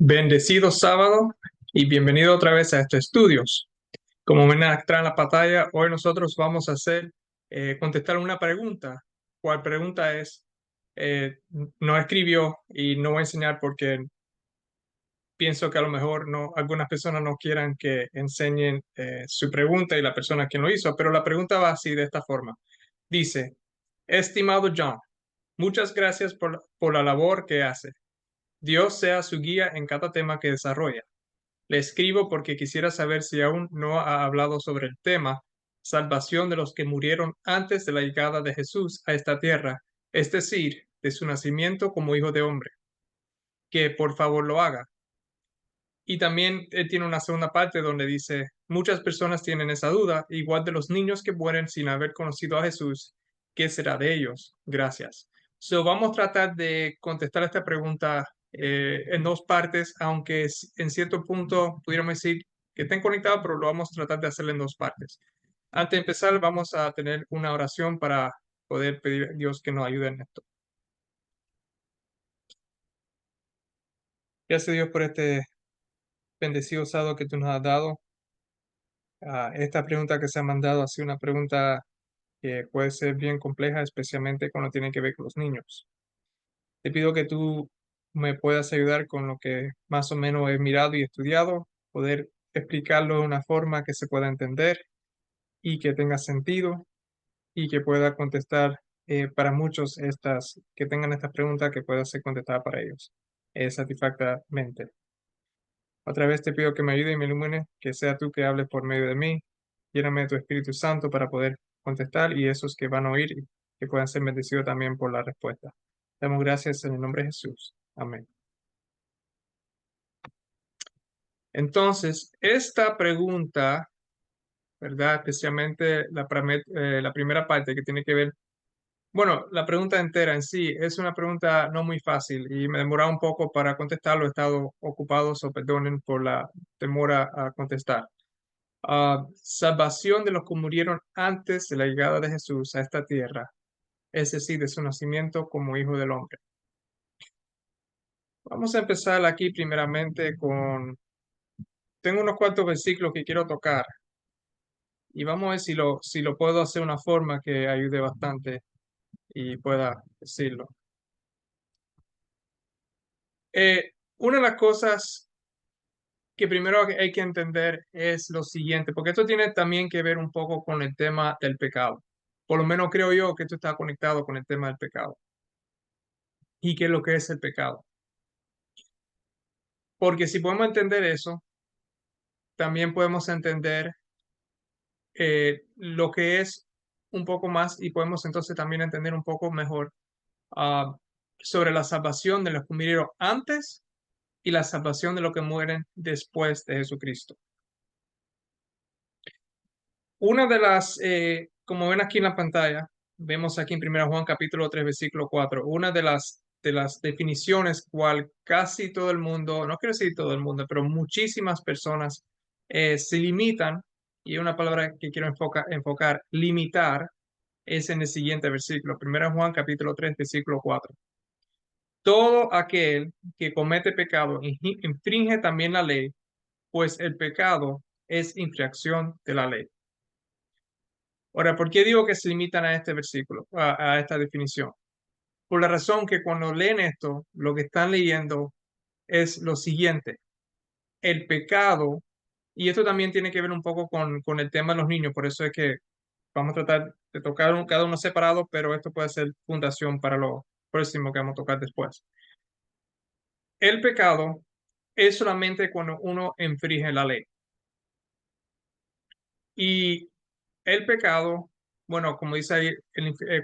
Bendecido sábado y bienvenido otra vez a estos estudios. Como ven acá en la pantalla, hoy nosotros vamos a contestar una pregunta. ¿Cuál pregunta es? No escribió y no voy a enseñar porque pienso que a lo mejor algunas personas no quieran que enseñen su pregunta y la persona quien lo hizo, pero la pregunta va así de esta forma. Dice, estimado John, muchas gracias por la labor que hace. Dios sea su guía en cada tema que desarrolla. Le escribo porque quisiera saber si aún no ha hablado sobre el tema salvación de los que murieron antes de la llegada de Jesús a esta tierra, es decir, de su nacimiento como hijo de hombre. Que por favor lo haga. Y también tiene una segunda parte donde dice, muchas personas tienen esa duda, igual de los niños que mueren sin haber conocido a Jesús, ¿qué será de ellos? Gracias. Vamos a tratar de contestar esta pregunta en dos partes, aunque en cierto punto pudiéramos decir que estén conectados, pero lo vamos a tratar de hacerlo en dos partes. Antes de empezar, vamos a tener una oración para poder pedir a Dios que nos ayude en esto. Gracias Dios por este bendecido sábado que tú nos has dado. Esta pregunta que se ha mandado ha sido una pregunta que puede ser bien compleja, especialmente cuando tiene que ver con los niños. Te pido que tú me puedas ayudar con lo que más o menos he mirado y estudiado, poder explicarlo de una forma que se pueda entender y que tenga sentido y que pueda contestar para muchos que tengan estas preguntas que pueda ser contestada para ellos satisfactoriamente. Otra vez te pido que me ayude y me ilumine, que sea tú que hables por medio de mí. Lléname de tu Espíritu Santo para poder contestar y esos que van a oír que puedan ser bendecidos también por la respuesta. Damos gracias en el nombre de Jesús. Amén. Entonces, esta pregunta, ¿verdad? Especialmente la primera parte que tiene que ver, bueno, la pregunta entera en sí es una pregunta no muy fácil y me demora un poco para contestarlo. He estado ocupado, o perdonen por la demora a contestar. Salvación de los que murieron antes de la llegada de Jesús a esta tierra, es decir, de su nacimiento como hijo del hombre. Vamos a empezar aquí primeramente tengo unos cuantos versículos que quiero tocar y vamos a ver si lo puedo hacer de una forma que ayude bastante y pueda decirlo. Una de las cosas que primero hay que entender es lo siguiente, porque esto tiene también que ver un poco con el tema del pecado. Por lo menos creo yo que esto está conectado con el tema del pecado. ¿Y qué es lo que es el pecado? Porque si podemos entender eso, también podemos entender lo que es un poco más y podemos entonces también entender un poco mejor ah, sobre la salvación de los que murieron antes y la salvación de los que mueren después de Jesucristo. Una de como ven aquí en la pantalla, vemos aquí en 1 Juan capítulo 3 versículo 4, una de las definiciones cual casi todo el mundo, no quiero decir todo el mundo, pero muchísimas personas se limitan, y una palabra que quiero enfocar, limitar, es en el siguiente versículo, 1 Juan capítulo 3 versículo 4. Todo aquel que comete pecado infringe también la ley, pues el pecado es infracción de la ley. Ahora, ¿por qué digo que se limitan a este versículo, a esta definición? Por la razón que cuando leen esto, lo que están leyendo es lo siguiente: el pecado, y esto también tiene que ver un poco con el tema de los niños, por eso es que vamos a tratar de tocar cada uno separado, pero esto puede ser fundación para lo próximo que vamos a tocar después. El pecado es solamente cuando uno infringe la ley. Y el pecado, bueno, como dice ahí,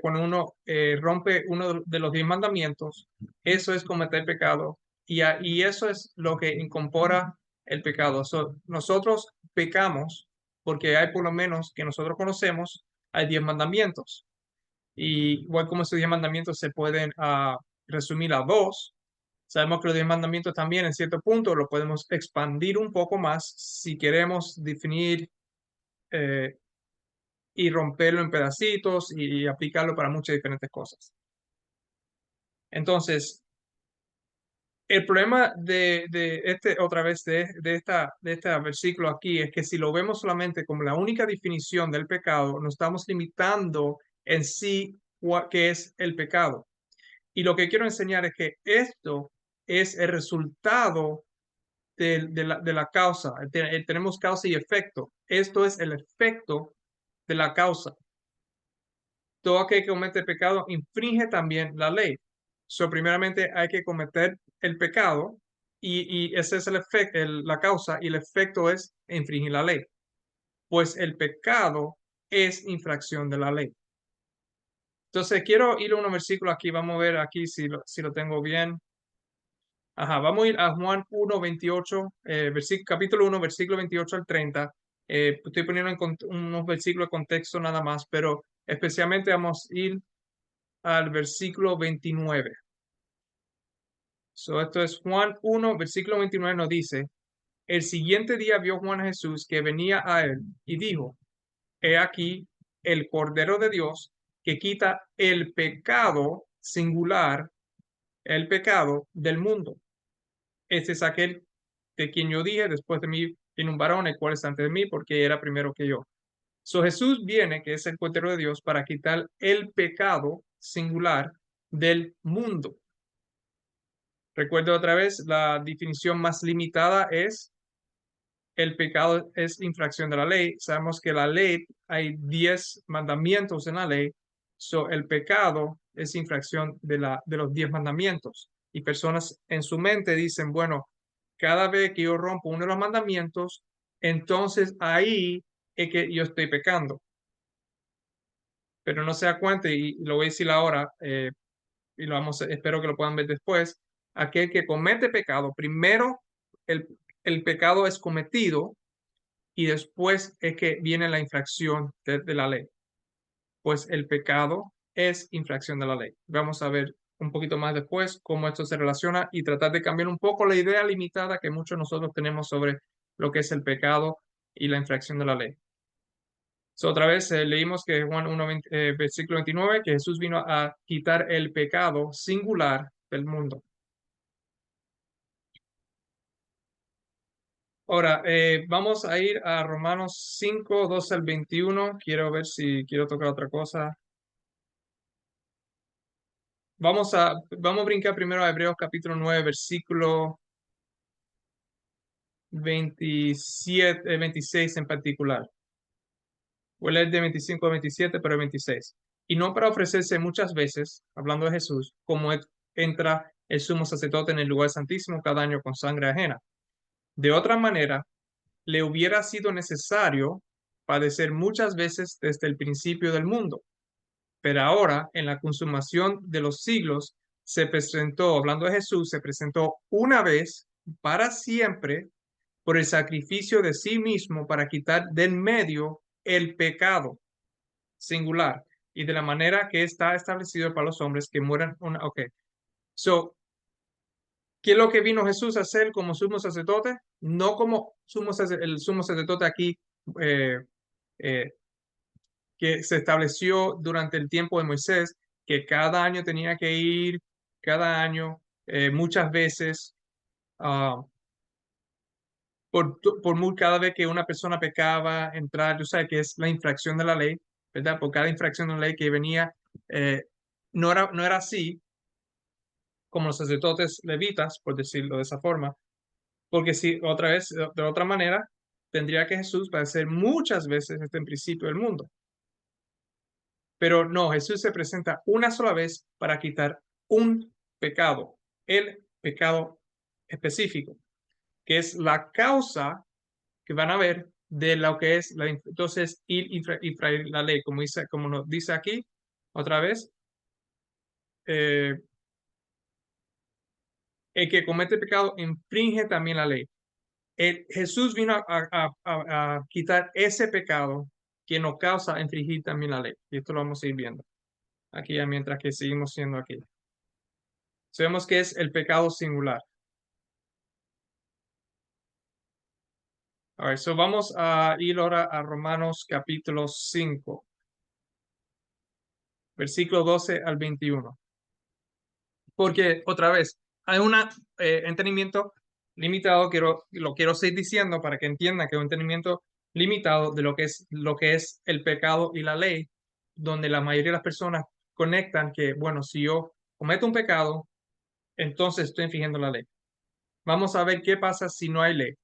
cuando uno rompe uno de los 10 mandamientos, eso es cometer pecado. Y eso es lo que incorpora el pecado. Nosotros pecamos porque hay, por lo menos que nosotros conocemos, hay 10 mandamientos. Y igual como esos 10 mandamientos se pueden resumir a dos, sabemos que los 10 mandamientos también en cierto punto lo podemos expandir un poco más si queremos definir eh, y romperlo en pedacitos y aplicarlo para muchas diferentes cosas. Entonces, El problema de este, otra vez, de este versículo aquí es que si lo vemos solamente como la única definición del pecado, nos estamos limitando en sí qué es el pecado. Y lo que quiero enseñar es que esto es el resultado de la causa. Tenemos causa y efecto. Esto es el efecto de la causa. Todo aquel que comete pecado infringe también la ley. Primeramente hay que cometer el pecado y ese es el efecto, la causa, y el efecto es infringir la ley. Pues el pecado es infracción de la ley. Entonces quiero ir a un versículo aquí, vamos a ver aquí si lo tengo bien. Ajá, vamos a ir a Juan 1, 28, capítulo 1, versículo 28 al 30. Estoy poniendo unos versículos de contexto nada más, pero especialmente vamos a ir al versículo 29. Esto es Juan 1, versículo 29 nos dice, el siguiente día vio Juan a Jesús que venía a él y dijo, he aquí el Cordero de Dios que quita el pecado singular, el pecado del mundo. Este es aquel de quien yo dije, después de mí viene un varón, el cual está antes de mí, porque era primero que yo. Jesús viene, que es el Cordero de Dios, para quitar el pecado singular del mundo. Recuerdo otra vez, la definición más limitada es el pecado es infracción de la ley. Sabemos que la ley, hay 10 mandamientos en la ley. El pecado es infracción de los 10 mandamientos. Y personas en su mente dicen, bueno, cada vez que yo rompo uno de los mandamientos, entonces ahí es que yo estoy pecando. Pero no se da cuenta, y lo voy a decir ahora, y espero que lo puedan ver después, aquel que comete pecado, primero el, el pecado es cometido y después es que viene la infracción de la ley. Pues el pecado es infracción de la ley. Vamos a ver un poquito más después cómo esto se relaciona y tratar de cambiar un poco la idea limitada que muchos de nosotros tenemos sobre lo que es el pecado y la infracción de la ley. Otra vez leímos que Juan 1, versículo 29, que Jesús vino a quitar el pecado singular del mundo. Ahora, vamos a ir a Romanos 5, 12 al 21. Quiero ver si quiero tocar otra cosa. Vamos a brincar primero a Hebreos capítulo 9, versículo 27, 26 en particular. Voy a leer de 25 a 27, pero 26. Y no para ofrecerse muchas veces, hablando de Jesús, como entra el sumo sacerdote en el lugar santísimo cada año con sangre ajena. De otra manera, le hubiera sido necesario padecer muchas veces desde el principio del mundo. Pero ahora, en la consumación de los siglos, se presentó, hablando de Jesús, se presentó una vez para siempre por el sacrificio de sí mismo para quitar del medio el pecado singular y de la manera que está establecido para los hombres que mueran. Ok, ¿qué es lo que vino Jesús a hacer como sumo sacerdote? No como el sumo sacerdote aquí eh, eh, que se estableció durante el tiempo de Moisés, que cada año tenía que ir, cada año, muchas veces, uh, cada vez que una persona pecaba, entrar, tú sabes que es la infracción de la ley, ¿verdad? Por cada infracción de la ley que venía, eh, no era así como los sacerdotes levitas, por decirlo de esa forma, porque si otra vez, de otra manera, tendría que Jesús padecer muchas veces este en principio del mundo. Pero no, Jesús se presenta una sola vez para quitar un pecado, el pecado específico, que es la causa que van a ver de lo que es entonces ir y traer la ley, como nos dice aquí otra vez, eh, el que comete pecado infringe también la ley. Jesús vino a quitar ese pecado que nos causa infringir también la ley. Y esto lo vamos a ir viendo aquí ya mientras que seguimos siendo aquí. Sabemos que es el pecado singular. A ver, vamos a ir ahora a Romanos capítulo 5, versículo 12 al 21. Porque otra vez, hay un entendimiento limitado, lo quiero seguir diciendo para que entienda que es un entendimiento limitado de lo que es el pecado y la ley, donde la mayoría de las personas conectan que, bueno, si yo cometo un pecado, entonces estoy infringiendo la ley. Vamos a ver qué pasa si no hay ley.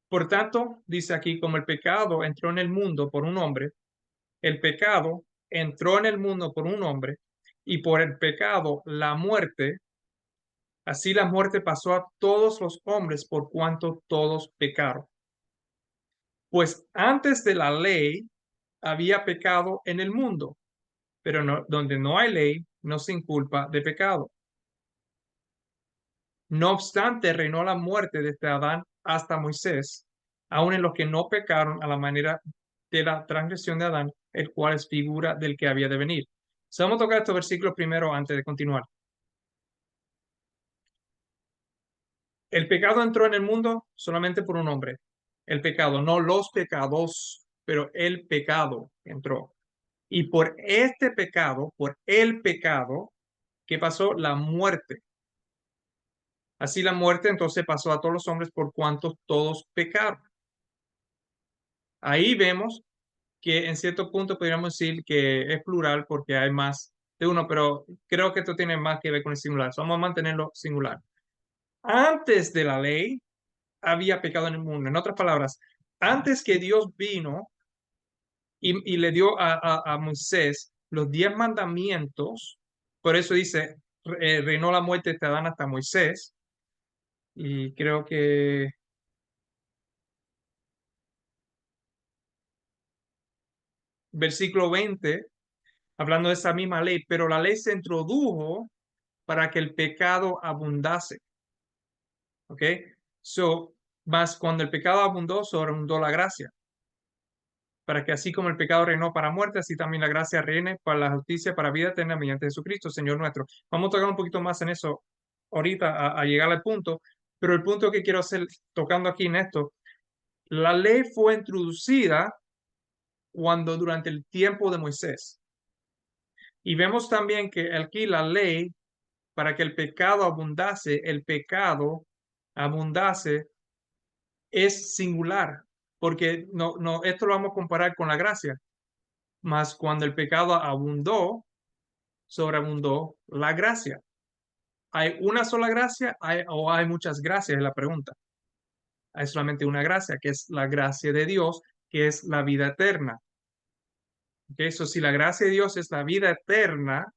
Por tanto, dice aquí, como el pecado entró en el mundo por un hombre, el pecado entró en el mundo por un hombre, y por el pecado la muerte, así la muerte pasó a todos los hombres por cuanto todos pecaron. Pues antes de la ley había pecado en el mundo, pero donde no hay ley, no se inculpa de pecado. No obstante, reinó la muerte desde Adán hasta Moisés, aun en los que no pecaron a la manera de la transgresión de Adán, el cual es figura del que había de venir. Vamos a tocar estos versículos primero antes de continuar. El pecado entró en el mundo solamente por un hombre. El pecado, no los pecados, pero el pecado entró. Y por este pecado, por el pecado, ¿qué pasó? La muerte. Así la muerte entonces pasó a todos los hombres por cuanto todos pecaron. Ahí vemos que en cierto punto podríamos decir que es plural porque hay más de uno, pero creo que esto tiene más que ver con el singular. Vamos a mantenerlo singular. Antes de la ley había pecado en el mundo. En otras palabras, antes que Dios vino y le dio a Moisés los 10 mandamientos, por eso dice, reinó la muerte de Adán hasta Moisés, y creo que versículo 20, hablando de esa misma ley, pero la ley se introdujo para que el pecado abundase. ¿Ok? So, más cuando el pecado abundó, sobreabundó la gracia. Para que así como el pecado reinó para muerte, así también la gracia reine para la justicia, para vida eterna mediante Jesucristo, Señor nuestro. Vamos a tocar un poquito más en eso ahorita a llegar al punto, pero el punto que quiero hacer tocando aquí en esto, la ley fue introducida cuando durante el tiempo de Moisés. Y vemos también que aquí la ley, para que el pecado abundase, es singular, porque esto lo vamos a comparar con la gracia. Mas cuando el pecado abundó, sobreabundó la gracia. ¿Hay una sola gracia o hay muchas gracias? Es la pregunta. Hay solamente una gracia, que es la gracia de Dios, que es la vida eterna. Eso, si la gracia de Dios es la vida eterna,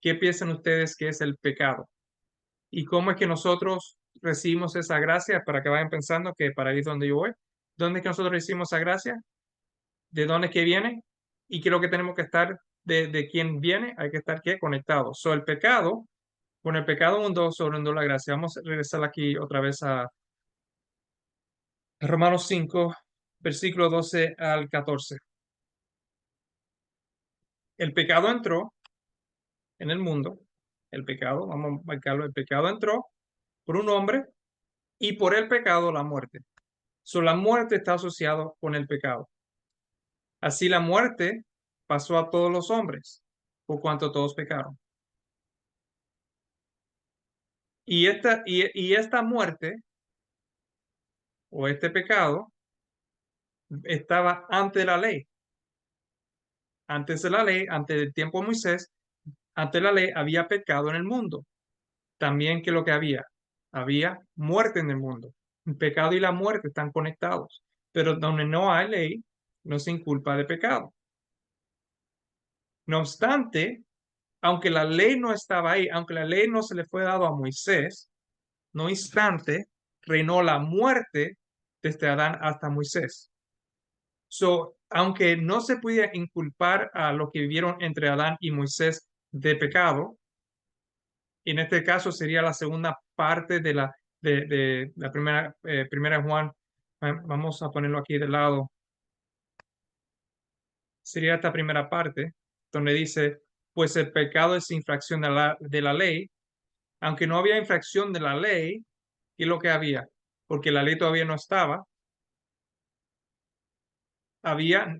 ¿qué piensan ustedes que es el pecado? ¿Y cómo es que nosotros recibimos esa gracia? Para que vayan pensando que para ahí es donde yo voy. ¿Dónde es que nosotros recibimos esa gracia? ¿De dónde es que viene? ¿Y qué es lo que tenemos que estar de quién viene? Hay que estar ¿qué? Conectados. El pecado, con el pecado sobreabundó la gracia. Vamos a regresar aquí otra vez a Romanos 5, versículo 12 al 14. El pecado entró en el mundo. El pecado, vamos a marcarlo, el pecado entró por un hombre y por el pecado la muerte. La muerte está asociada con el pecado. Así la muerte pasó a todos los hombres, por cuanto todos pecaron. Y esta muerte o este pecado estaba ante de la ley. Antes de la ley, antes del tiempo de Moisés, antes de la ley había pecado en el mundo. También que lo que había muerte en el mundo. El pecado y la muerte están conectados. Pero donde no hay ley, no se inculpa de pecado. No obstante, aunque la ley no estaba ahí, aunque la ley no se le fue dado a Moisés, no obstante, reinó la muerte desde Adán hasta Moisés. Aunque no se pudiera inculpar a los que vivieron entre Adán y Moisés de pecado, en este caso sería la segunda parte de la primera Juan. Vamos a ponerlo aquí de lado. Sería esta primera parte donde dice, pues el pecado es infracción de la ley, aunque no había infracción de la ley, ¿qué es lo que había? Porque la ley todavía no estaba.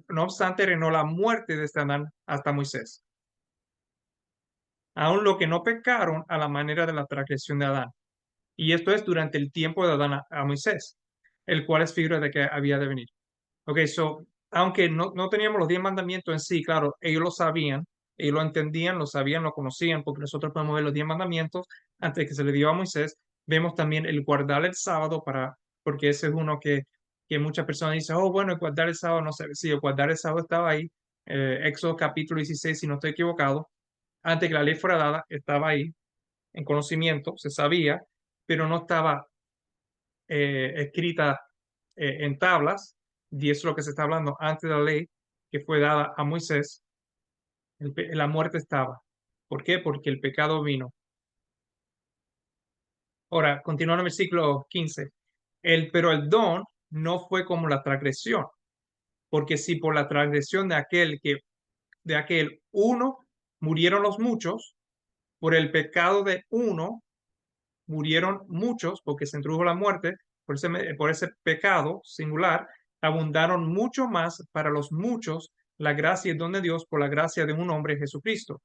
No obstante, reinó la muerte desde Adán hasta Moisés. aun lo que no pecaron a la manera de la transgresión de Adán. Y esto es durante el tiempo de Adán a Moisés, el cual es figura de que había de venir. Ok, so, aunque no teníamos los 10 mandamientos en sí, claro, ellos lo sabían, ellos lo entendían, lo sabían, lo conocían, porque nosotros podemos ver los 10 mandamientos antes de que se le dio a Moisés. Vemos también el guardar el sábado porque ese es uno que muchas personas dicen, oh, bueno, el guardar el sábado, no sé, sí, el guardar el sábado estaba ahí, Éxodo capítulo 16, si no estoy equivocado, antes que la ley fuera dada, estaba ahí, en conocimiento, se sabía, pero no estaba escrita en tablas, y eso es lo que se está hablando antes de la ley que fue dada a Moisés, la muerte estaba. ¿Por qué? Porque el pecado vino. Ahora, continuando en el versículo 15. Pero el don no fue como la transgresión, porque si por la transgresión de aquel uno murieron los muchos, por el pecado de uno murieron muchos, porque se introdujo la muerte, por ese pecado singular, abundaron mucho más para los muchos la gracia y el don de Dios por la gracia de un hombre, Jesucristo.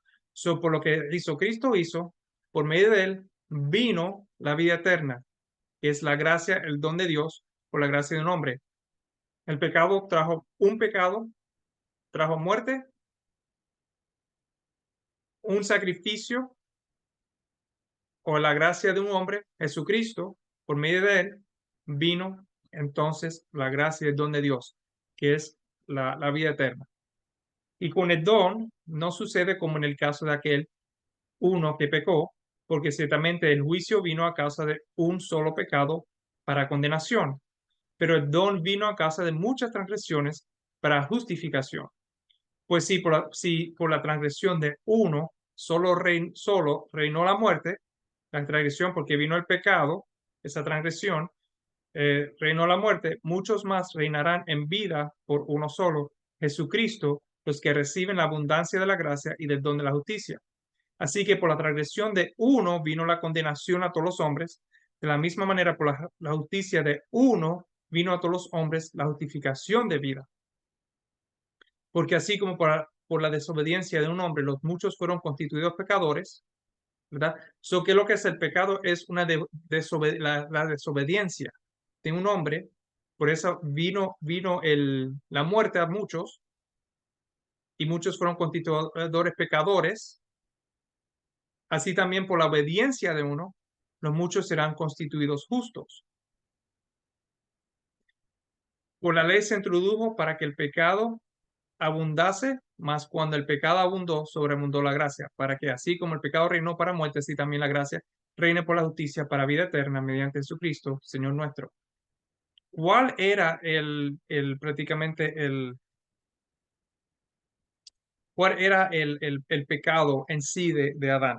Por lo que hizo Cristo hizo, por medio de él vino la vida eterna, que es la gracia, el don de Dios por la gracia de un hombre. El pecado trajo un pecado, trajo muerte, un sacrificio o la gracia de un hombre, Jesucristo, por medio de él, vino entonces la gracia y el don de Dios, que es la vida eterna. Y con el don no sucede como en el caso de aquel uno que pecó, porque ciertamente el juicio vino a causa de un solo pecado para condenación, pero el don vino a causa de muchas transgresiones para justificación. Pues si por la transgresión de uno solo reinó la muerte, la transgresión porque vino el pecado, esa transgresión, reinó la muerte, muchos más reinarán en vida por uno solo, Jesucristo, los que reciben la abundancia de la gracia y del don de la justicia. Así que por la transgresión de uno vino la condenación a todos los hombres, de la misma manera por la justicia de uno vino a todos los hombres la justificación de vida. Porque así como por la desobediencia de un hombre los muchos fueron constituidos pecadores, ¿verdad? ¿Qué es lo que es el pecado? Es la desobediencia de un hombre, por eso vino la muerte a muchos, y muchos fueron constituidores pecadores, así también por la obediencia de uno, los muchos serán constituidos justos. Por la ley se introdujo para que el pecado abundase, mas cuando el pecado abundó, sobreabundó la gracia, para que así como el pecado reinó para muerte, así también la gracia reine por la justicia para vida eterna mediante Jesucristo, Señor nuestro. ¿Cuál era cuál era el pecado en sí de Adán?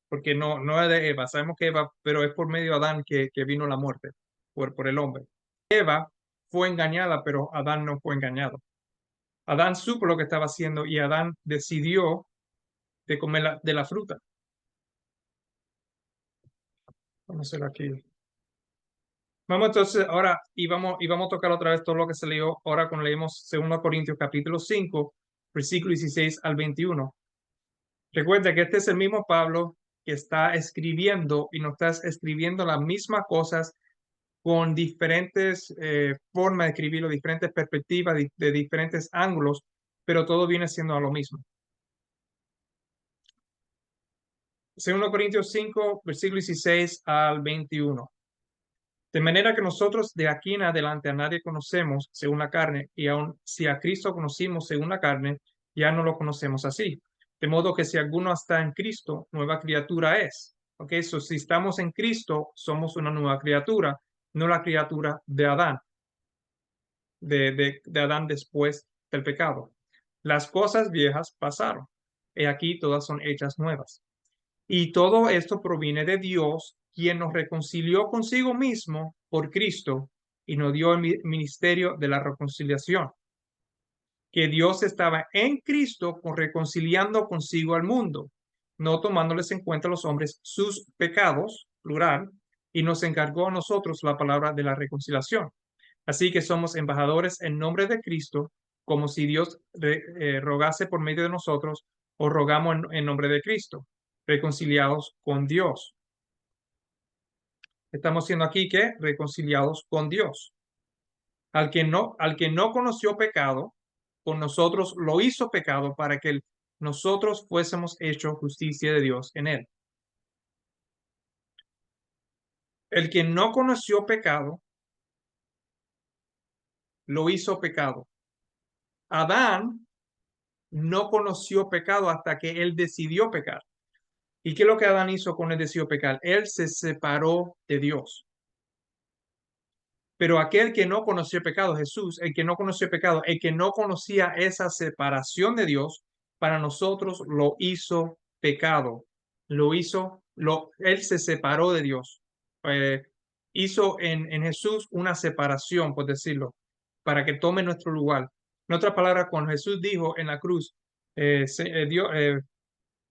Porque no es de Eva, sabemos que Eva, pero es por medio de Adán que vino la muerte, por el hombre. Eva fue engañada, pero Adán no fue engañado. Adán supo lo que estaba haciendo y Adán decidió de comer de la fruta. Vamos a hacer aquí. Vamos entonces ahora y vamos a tocar otra vez todo lo que se leyó ahora cuando leímos 2 Corintios capítulo 5, versículo 16 al 21. Recuerda que este es el mismo Pablo que está escribiendo y nos está escribiendo las mismas cosas con diferentes formas de escribirlo, diferentes perspectivas, de diferentes ángulos, pero todo viene siendo a lo mismo. 2 Corintios 5, versículo 16 al 21. De manera que nosotros de aquí en adelante a nadie conocemos según la carne, y aun si a Cristo conocimos según la carne, ya no lo conocemos así. De modo que si alguno está en Cristo, nueva criatura es. Ok, si estamos en Cristo, somos una nueva criatura, no la criatura de Adán, de Adán después del pecado. Las cosas viejas pasaron, y aquí todas son hechas nuevas. Y todo esto proviene de Dios, quien nos reconcilió consigo mismo por Cristo y nos dio el ministerio de la reconciliación. Que Dios estaba en Cristo reconciliando consigo al mundo, no tomándoles en cuenta a los hombres sus pecados, plural, y nos encargó a nosotros la palabra de la reconciliación. Así que somos embajadores en nombre de Cristo, como si Dios rogase por medio de nosotros o rogamos en nombre de Cristo. reconciliados con Dios. Estamos siendo aquí que reconciliados con Dios. Al que no conoció pecado, con nosotros lo hizo pecado para que nosotros fuésemos hechos justicia de Dios en él. El que no conoció pecado, lo hizo pecado. Adán no conoció pecado hasta que él decidió pecar. ¿Y qué es lo que Adán hizo con el decidió pecar? Él se separó de Dios. Pero aquel que no conoció pecado, Jesús, el que no conoció pecado, el que no conocía esa separación de Dios, para nosotros lo hizo pecado. Él se separó de Dios. Eh, Hizo en Jesús una separación, por decirlo, para que tome nuestro lugar. En otras palabras, cuando Jesús dijo en la cruz, Dios,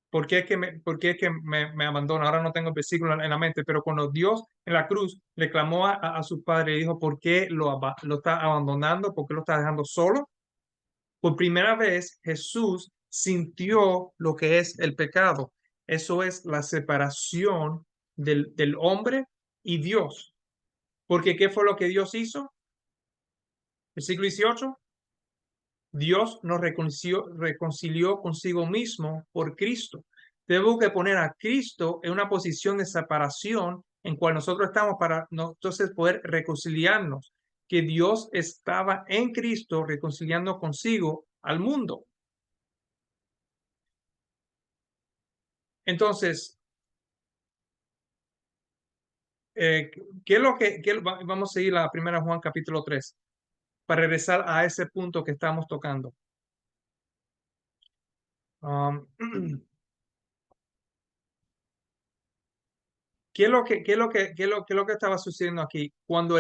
¿por qué es que me abandona? Ahora no tengo el versículo en la mente, pero cuando Dios en la cruz le clamó a su padre y dijo, ¿por qué lo está abandonando? ¿Por qué lo está dejando solo? Por primera vez Jesús sintió lo que es el pecado. Eso es la separación del hombre y Dios. Porque ¿qué fue lo que Dios hizo? Versículo 18. Dios nos reconcilió consigo mismo por Cristo. Tenemos que poner a Cristo en una posición de separación en cual nosotros estamos para entonces poder reconciliarnos, que Dios estaba en Cristo reconciliando consigo al mundo. Entonces, ¿qué es lo vamos a seguir la primera Juan capítulo 3 para regresar a ese punto que estamos tocando? Um, ¿Qué es lo que estaba sucediendo aquí? Cuando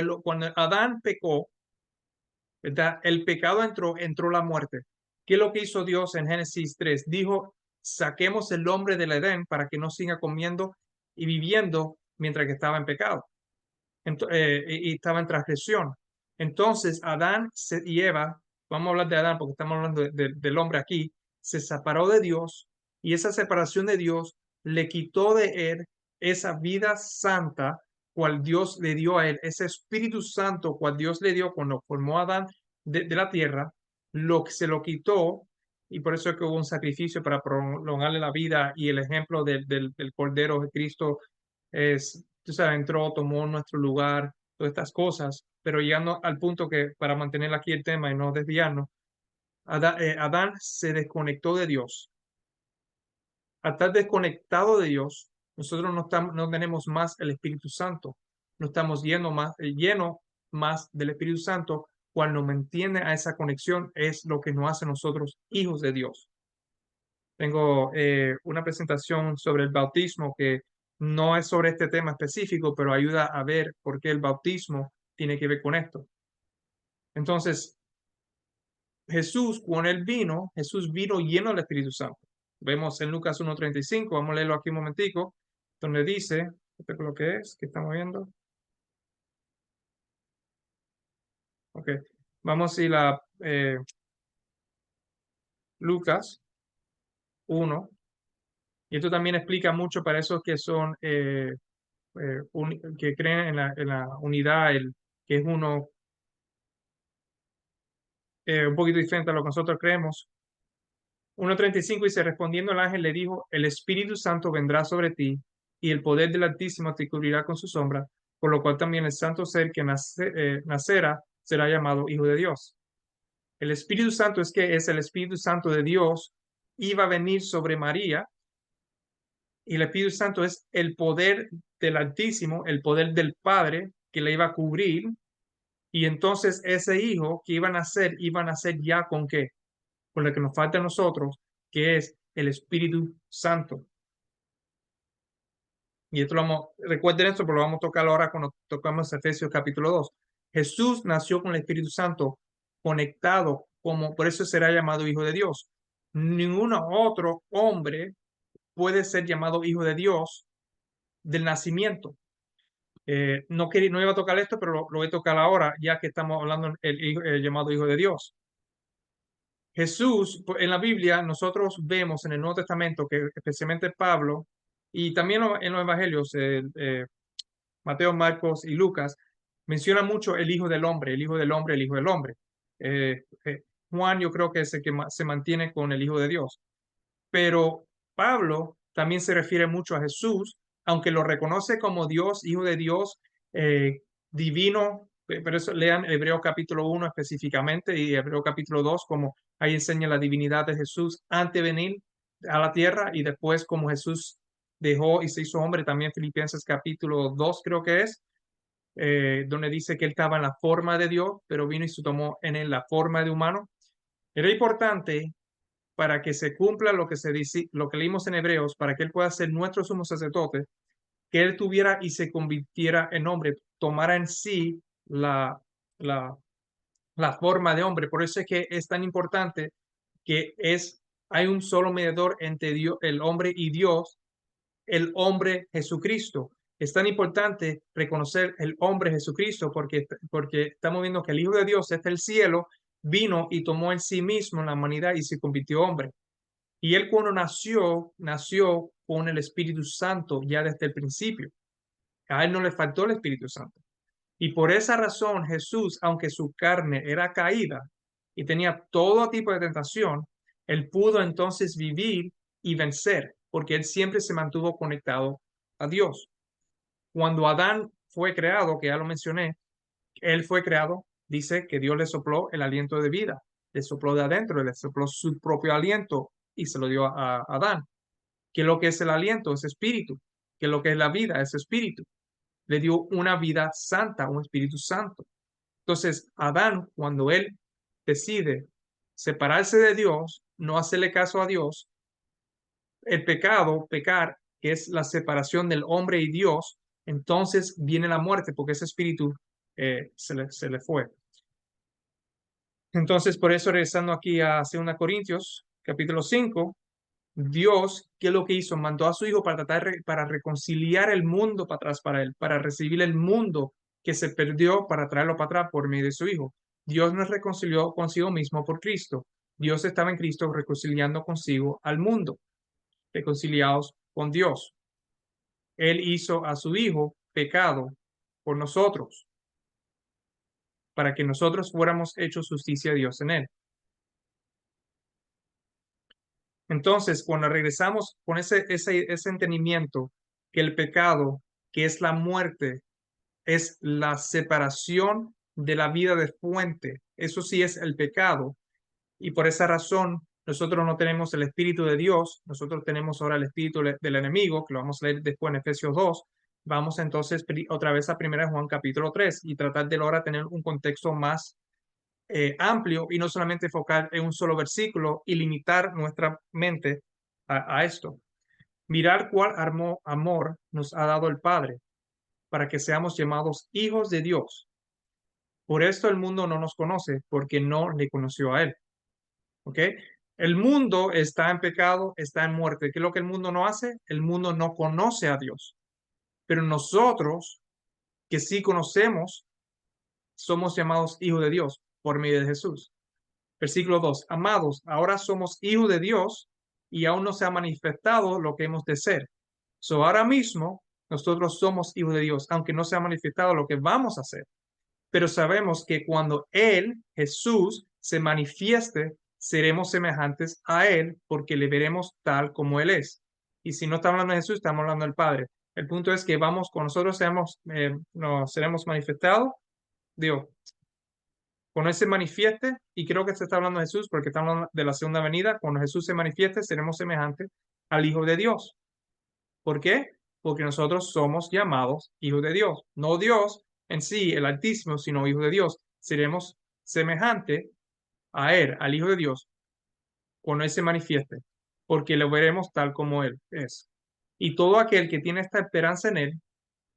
Adán pecó, ¿verdad? El pecado entró la muerte. ¿Qué es lo que hizo Dios en Génesis 3? Dijo, saquemos el hombre del Edén para que no siga comiendo y viviendo mientras que estaba en pecado. Y estaba en transgresión. Entonces, y Eva, vamos a hablar de Adán porque estamos hablando del hombre aquí, se separó de Dios y esa separación de Dios le quitó de él esa vida santa cual Dios le dio a él, ese Espíritu Santo cual Dios le dio cuando formó a Adán de la tierra, lo que se lo quitó y por eso es que hubo un sacrificio para prolongarle la vida y el ejemplo del Cordero de Cristo es, tú sabes, entró, tomó nuestro lugar, todas estas cosas, pero llegando al punto que para mantener aquí el tema y no desviarnos, Adán se desconectó de Dios. Al estar desconectado de Dios, nosotros no tenemos más el Espíritu Santo, no estamos lleno más del Espíritu Santo. Cuando mantiene a esa conexión es lo que nos hace nosotros hijos de Dios. Tengo una presentación sobre el bautismo que no es sobre este tema específico, pero ayuda a ver por qué el bautismo tiene que ver con esto. Entonces, Jesús vino lleno del Espíritu Santo. Vemos en Lucas 1:35, vamos a leerlo aquí un momentico, donde dice, ¿esto es lo que es? ¿Qué estamos viendo? Ok, vamos a ir a Lucas 1, y esto también explica mucho para esos que son que creen en la unidad, que es uno un poquito diferente a lo que nosotros creemos. 1:35 dice, respondiendo el ángel le dijo, el Espíritu Santo vendrá sobre ti y el poder del Altísimo te cubrirá con su sombra, por lo cual también el santo ser que nacerá será llamado Hijo de Dios. El Espíritu Santo es el Espíritu Santo de Dios, iba a venir sobre María, y el Espíritu Santo es el poder del Altísimo, el poder del Padre que le iba a cubrir. Y entonces ese hijo que iba a nacer ya con qué? Con lo que nos falta a nosotros, que es el Espíritu Santo. Y esto recuerden esto, pero lo vamos a tocar ahora cuando tocamos Efesios capítulo 2. Jesús nació con el Espíritu Santo conectado, por eso será llamado Hijo de Dios. Ningún otro hombre puede ser llamado Hijo de Dios del nacimiento. No iba a tocar esto, pero lo voy a tocar ahora, ya que estamos hablando el llamado Hijo de Dios. Jesús, en la Biblia, nosotros vemos en el Nuevo Testamento que especialmente Pablo Y también en los evangelios, Mateo, Marcos y Lucas, menciona mucho el Hijo del Hombre, el Hijo del Hombre, el Hijo del Hombre. Juan yo creo que es el que se mantiene con el Hijo de Dios. Pero Pablo también se refiere mucho a Jesús, aunque lo reconoce como Dios, Hijo de Dios, divino. Pero eso lean Hebreo capítulo 1 específicamente y Hebreo capítulo 2, como ahí enseña la divinidad de Jesús antes de venir a la tierra y después como Jesús dejó y se hizo hombre. También Filipenses capítulo 2 creo que es, donde dice que él estaba en la forma de Dios, pero vino y se tomó en él la forma de humano. Era importante para que se cumpla lo que se dice, lo que leímos en Hebreos, para que él pueda ser nuestro sumo sacerdote, que él tuviera y se convirtiera en hombre, tomara en sí la, la forma de hombre. Por eso es que es tan importante que hay un solo mediador entre Dios, el hombre y Dios, el hombre Jesucristo. Es tan importante reconocer el hombre Jesucristo porque estamos viendo que el Hijo de Dios desde el cielo vino y tomó en sí mismo la humanidad y se convirtió hombre. Y él cuando nació con el Espíritu Santo ya desde el principio. A él no le faltó el Espíritu Santo. Y por esa razón Jesús, aunque su carne era caída y tenía todo tipo de tentación, él pudo entonces vivir y vencer, porque él siempre se mantuvo conectado a Dios. Cuando Adán fue creado, que ya lo mencioné, él fue creado, dice que Dios le sopló el aliento de vida, le sopló de adentro, le sopló su propio aliento y se lo dio a Adán. ¿Qué es lo que es el aliento? Es espíritu. ¿Qué es lo que es la vida? Es espíritu. Le dio una vida santa, un espíritu santo. Entonces, Adán, cuando él decide separarse de Dios, no hacerle caso a Dios, el pecado, pecar, que es la separación del hombre y Dios, entonces viene la muerte porque ese espíritu se le fue. Entonces, por eso, regresando aquí a 2 Corintios, capítulo 5, Dios, ¿qué es lo que hizo? Mandó a su hijo para para reconciliar el mundo para atrás para él, para recibir el mundo que se perdió para traerlo para atrás por medio de su hijo. Dios nos reconcilió consigo mismo por Cristo. Dios estaba en Cristo reconciliando consigo al mundo, reconciliados con Dios. Él hizo a su hijo pecado por nosotros, para que nosotros fuéramos hechos justicia de Dios en él. Entonces, cuando regresamos con ese entendimiento que el pecado, que es la muerte, es la separación de la vida de fuente, eso sí es el pecado. Y por esa razón, nosotros no tenemos el Espíritu de Dios, nosotros tenemos ahora el Espíritu del enemigo, que lo vamos a leer después en Efesios 2. Vamos entonces otra vez a 1 Juan capítulo 3 y tratar de ahora tener un contexto más amplio y no solamente enfocar en un solo versículo y limitar nuestra mente a esto. Mirar cuál amor nos ha dado el Padre para que seamos llamados hijos de Dios. Por esto el mundo no nos conoce, porque no le conoció a Él. ¿Ok? El mundo está en pecado, está en muerte. ¿Qué es lo que el mundo no hace? El mundo no conoce a Dios. Pero nosotros, que sí conocemos, somos llamados hijos de Dios por medio de Jesús. Versículo 2. Amados, ahora somos hijos de Dios y aún no se ha manifestado lo que hemos de ser. So, ahora mismo nosotros somos hijos de Dios, aunque no se ha manifestado lo que vamos a hacer. Pero sabemos que cuando Él, Jesús, se manifieste, seremos semejantes a Él porque le veremos tal como Él es. Y si no estamos hablando de Jesús, estamos hablando del Padre. El punto es que vamos, con nosotros nos seremos manifestados, Dios, cuando Él se manifieste, y creo que se está hablando de Jesús porque está hablando de la segunda venida, cuando Jesús se manifieste, seremos semejantes al Hijo de Dios. ¿Por qué? Porque nosotros somos llamados hijos de Dios. No Dios en sí, el Altísimo, sino hijos de Dios. Seremos semejantes a Él, al Hijo de Dios, cuando Él se manifieste, porque lo veremos tal como Él es. Y todo aquel que tiene esta esperanza en Él,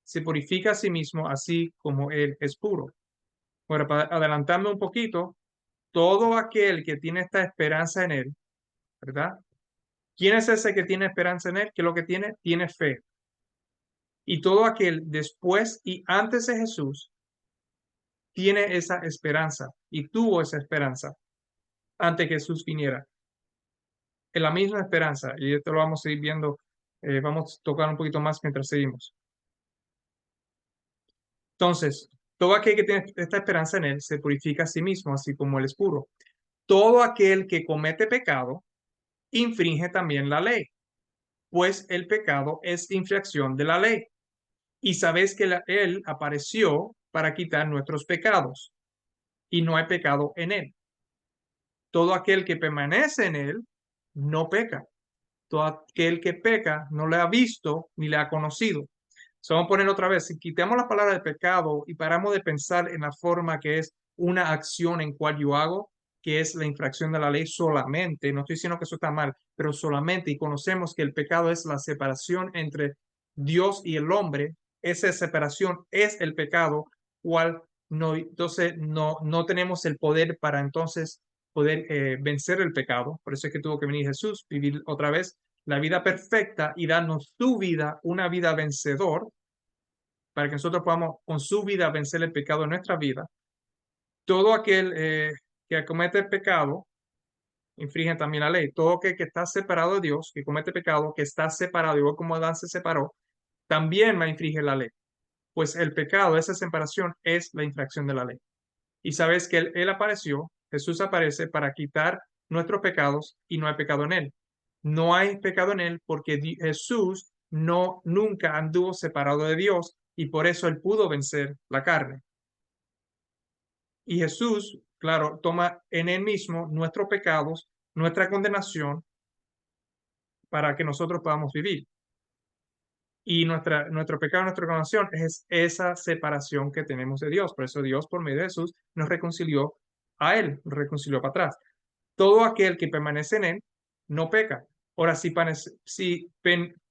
se purifica a sí mismo, así como Él es puro. Ahora, para adelantarme un poquito, todo aquel que tiene esta esperanza en Él, ¿verdad? ¿Quién es ese que tiene esperanza en Él? ¿Qué es lo que tiene? Tiene fe. Y todo aquel después y antes de Jesús tiene esa esperanza y tuvo esa esperanza antes que Jesús viniera. En la misma esperanza, y esto lo vamos a ir viendo vamos a tocar un poquito más mientras seguimos. Entonces, todo aquel que tiene esta esperanza en Él se purifica a sí mismo, así como Él es puro. Todo aquel que comete pecado infringe también la ley, pues el pecado es infracción de la ley. Y sabéis que Él apareció para quitar nuestros pecados, y no hay pecado en Él. Todo aquel que permanece en Él no peca. Todo aquel que peca no le ha visto ni le ha conocido. Vamos a poner otra vez, si quitamos la palabra de pecado y paramos de pensar en la forma que es una acción en cual yo hago, que es la infracción de la ley solamente, no estoy diciendo que eso está mal, pero solamente, y conocemos que el pecado es la separación entre Dios y el hombre, esa separación es el pecado, cual no, entonces no tenemos el poder para entonces poder vencer el pecado. Por eso es que tuvo que venir Jesús, vivir otra vez la vida perfecta y darnos su vida, una vida vencedor, para que nosotros podamos con su vida vencer el pecado en nuestra vida. Todo aquel que comete el pecado infringe también la ley. Todo aquel que está separado de Dios, que comete pecado, que está separado, igual como Adán se separó, también va a infringir la ley. Pues el pecado, esa separación, es la infracción de la ley. Y sabes que él apareció, Jesús aparece para quitar nuestros pecados y no hay pecado en Él. No hay pecado en Él porque Jesús nunca anduvo separado de Dios y por eso Él pudo vencer la carne. Y Jesús, claro, toma en Él mismo nuestros pecados, nuestra condenación para que nosotros podamos vivir. Y nuestro pecado, nuestra condenación es esa separación que tenemos de Dios. Por eso Dios, por medio de Jesús, nos reconcilió a Él, nos reconcilió para atrás. Todo aquel que permanece en Él no peca. Ahora, si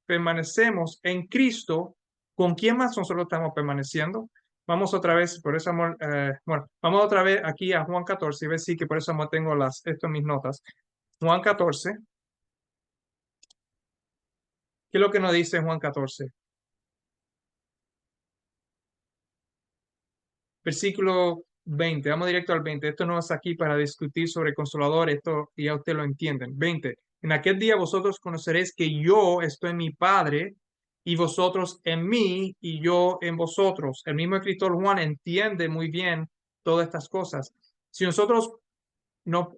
permanecemos en Cristo, ¿con quién más nosotros estamos permaneciendo? Vamos otra vez, por eso amor, bueno, vamos otra vez aquí a Juan 14 y ver si que por eso amor tengo esto en mis notas. Juan 14, ¿qué es lo que nos dice Juan 14? Versículo 20, vamos directo al 20. Esto no es aquí para discutir sobre Consolador, esto ya ustedes lo entienden. 20. En aquel día vosotros conoceréis que yo estoy en mi Padre y vosotros en mí y yo en vosotros. El mismo escritor Juan entiende muy bien todas estas cosas. Si nosotros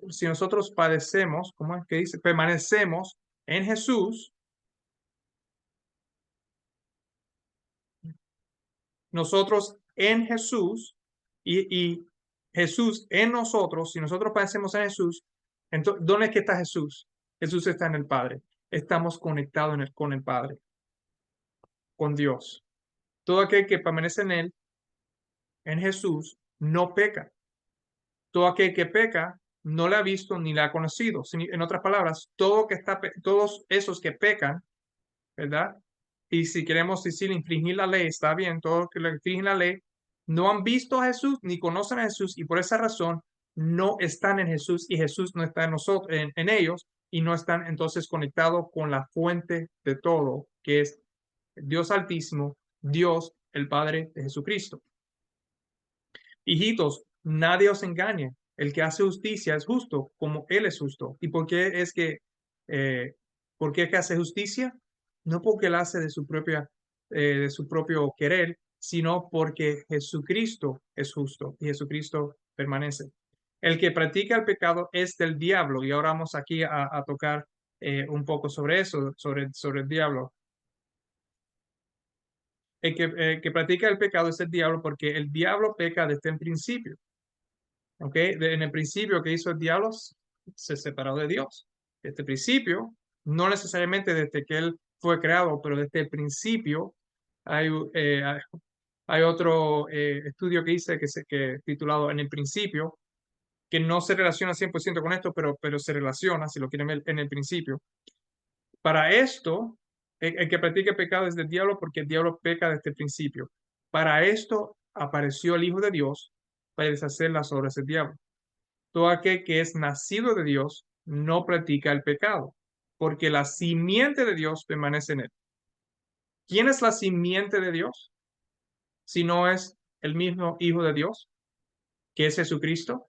si nosotros padecemos, ¿cómo es que dice? Permanecemos en Jesús, nosotros en Jesús y Jesús en nosotros, si nosotros padecemos en Jesús, entonces, ¿dónde es que está Jesús? Jesús está en el Padre. Estamos conectados con el Padre, con Dios. Todo aquel que permanece en Jesús, no peca. Todo aquel que peca no le ha visto ni le ha conocido. En otras palabras, todos esos que pecan, ¿verdad? Y si queremos decir infringir la ley, está bien, todos los que le infringen la ley no han visto a Jesús ni conocen a Jesús y por esa razón no están en Jesús y Jesús no está en nosotros, en ellos y no están entonces conectados con la fuente de todo, que es Dios Altísimo, Dios, el Padre de Jesucristo. Hijitos, nadie os engañe. El que hace justicia es justo, como Él es justo. ¿Y eh, por qué es que hace justicia? No porque Él hace de su propio querer, sino porque Jesucristo es justo y Jesucristo permanece. El que practica el pecado es del diablo, y ahora vamos aquí a tocar un poco sobre eso, sobre el diablo. El que practica el pecado es el diablo porque el diablo peca desde el principio. ¿Ok? En el principio que hizo el diablo se separó de Dios. Desde el principio, no necesariamente desde que él fue creado, pero desde el principio hay, eh, hay hay otro estudio que hice que titulado En el principio, que no se relaciona 100% con esto, pero se relaciona, si lo quieren ver, en el principio. Para esto, el que practique pecado es del diablo porque el diablo peca desde el principio. Para esto apareció el Hijo de Dios para deshacer las obras del diablo. Todo aquel que es nacido de Dios no practica el pecado, porque la simiente de Dios permanece en él. ¿Quién es la simiente de Dios? Si no es el mismo Hijo de Dios, que es Jesucristo.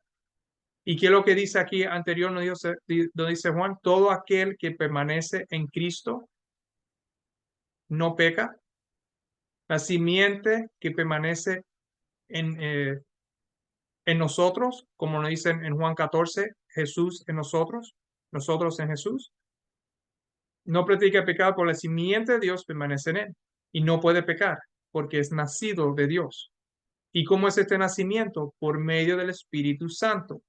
¿Y qué es lo que dice aquí anterior? No dice Juan, todo aquel que permanece en Cristo no peca. La simiente que permanece en, eh, en nosotros, como nos dicen en Juan 14, Jesús en nosotros, nosotros en Jesús, no practica pecado, por la simiente de Dios permanece en él y no puede pecar porque es nacido de Dios. ¿Y cómo es este nacimiento? Por medio del Espíritu Santo.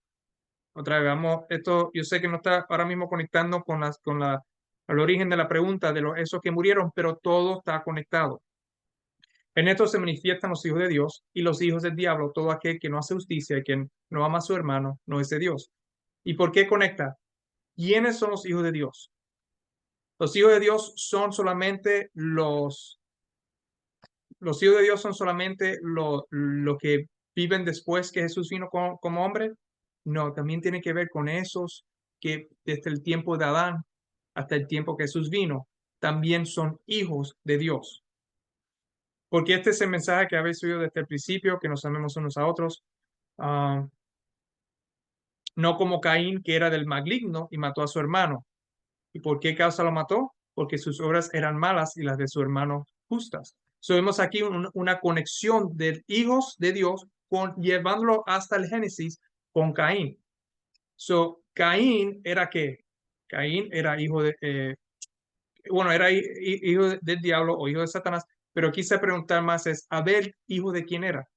Otra vez, vamos, esto yo sé que no está ahora mismo conectando al origen de la pregunta de esos que murieron, pero todo está conectado. En esto se manifiestan los hijos de Dios y los hijos del diablo. Todo aquel que no hace justicia y que no ama a su hermano no es de Dios. ¿Y por qué conecta? ¿Quiénes son los hijos de Dios? Los hijos de Dios son solamente los hijos de Dios son solamente lo que viven después que Jesús vino como hombre. No, también tiene que ver con esos que desde el tiempo de Adán hasta el tiempo que Jesús vino, también son hijos de Dios. Porque este es el mensaje que habéis oído desde el principio, que nos amemos unos a otros. Ah, no como Caín, que era del maligno y mató a su hermano. ¿Y por qué causa lo mató? Porque sus obras eran malas y las de su hermano justas. So, vemos aquí una conexión de hijos de Dios llevándolo hasta el Génesis con Caín. So, Caín era qué? Caín era hijo bueno, era hijo del diablo o hijo de Satanás, pero quise preguntar más es, Abel, hijo de quién era?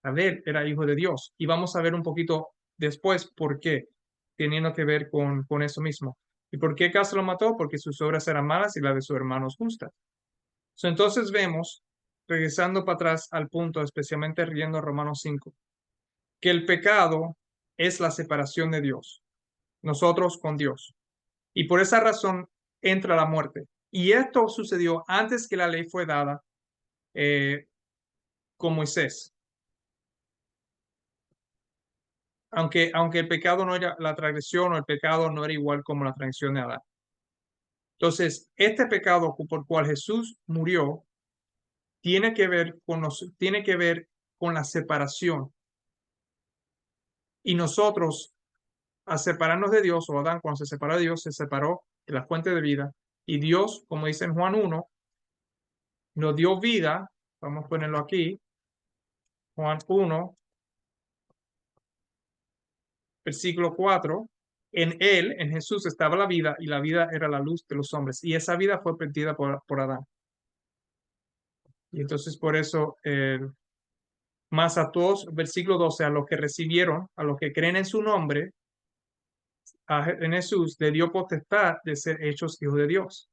Abel era hijo de Dios. Y vamos a ver un poquito después por qué, teniendo que ver con eso mismo. ¿Y por qué Caso lo mató? Porque sus obras eran malas y las de sus hermanos justas. So, entonces vemos, regresando para atrás al punto, especialmente riendo Romanos 5, que el pecado es la separación de Dios, nosotros con Dios. Y por esa razón entra la muerte. Y esto sucedió antes que la ley fue dada con Moisés. Aunque el pecado no era la transgresión o el pecado no era igual como la transgresión de Adán. Entonces, este pecado por el cual Jesús murió tiene que ver con la separación. Y nosotros, al separarnos de Dios, o Adán cuando se separó de Dios, se separó de la fuente de vida. Y Dios, como dice en Juan 1, nos dio vida. Vamos a ponerlo aquí. Juan 1, versículo 4. En él, en Jesús, estaba la vida y la vida era la luz de los hombres. Y esa vida fue perdida por Adán. Y entonces por eso, más a todos, versículo 12, a los que recibieron, a los que creen en su nombre, en Jesús, le dio potestad de ser hechos hijos de Dios.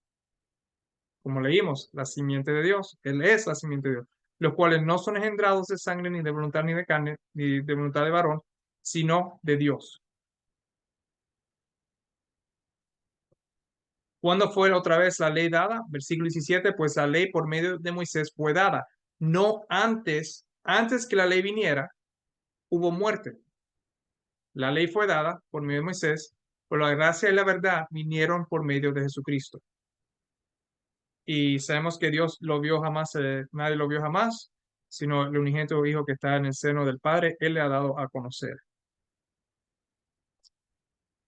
Como leímos, la simiente de Dios, Él es la simiente de Dios, los cuales no son engendrados de sangre, ni de voluntad, ni de carne, ni de voluntad de varón, sino de Dios. ¿Cuándo fue otra vez la ley dada? Versículo 17, pues la ley por medio de Moisés fue dada. No antes que la ley viniera, hubo muerte. La ley fue dada por medio de Moisés, pero la gracia y la verdad vinieron por medio de Jesucristo. Y sabemos que Dios lo vio jamás, nadie lo vio jamás, sino el unigénito Hijo que está en el seno del Padre, Él le ha dado a conocer.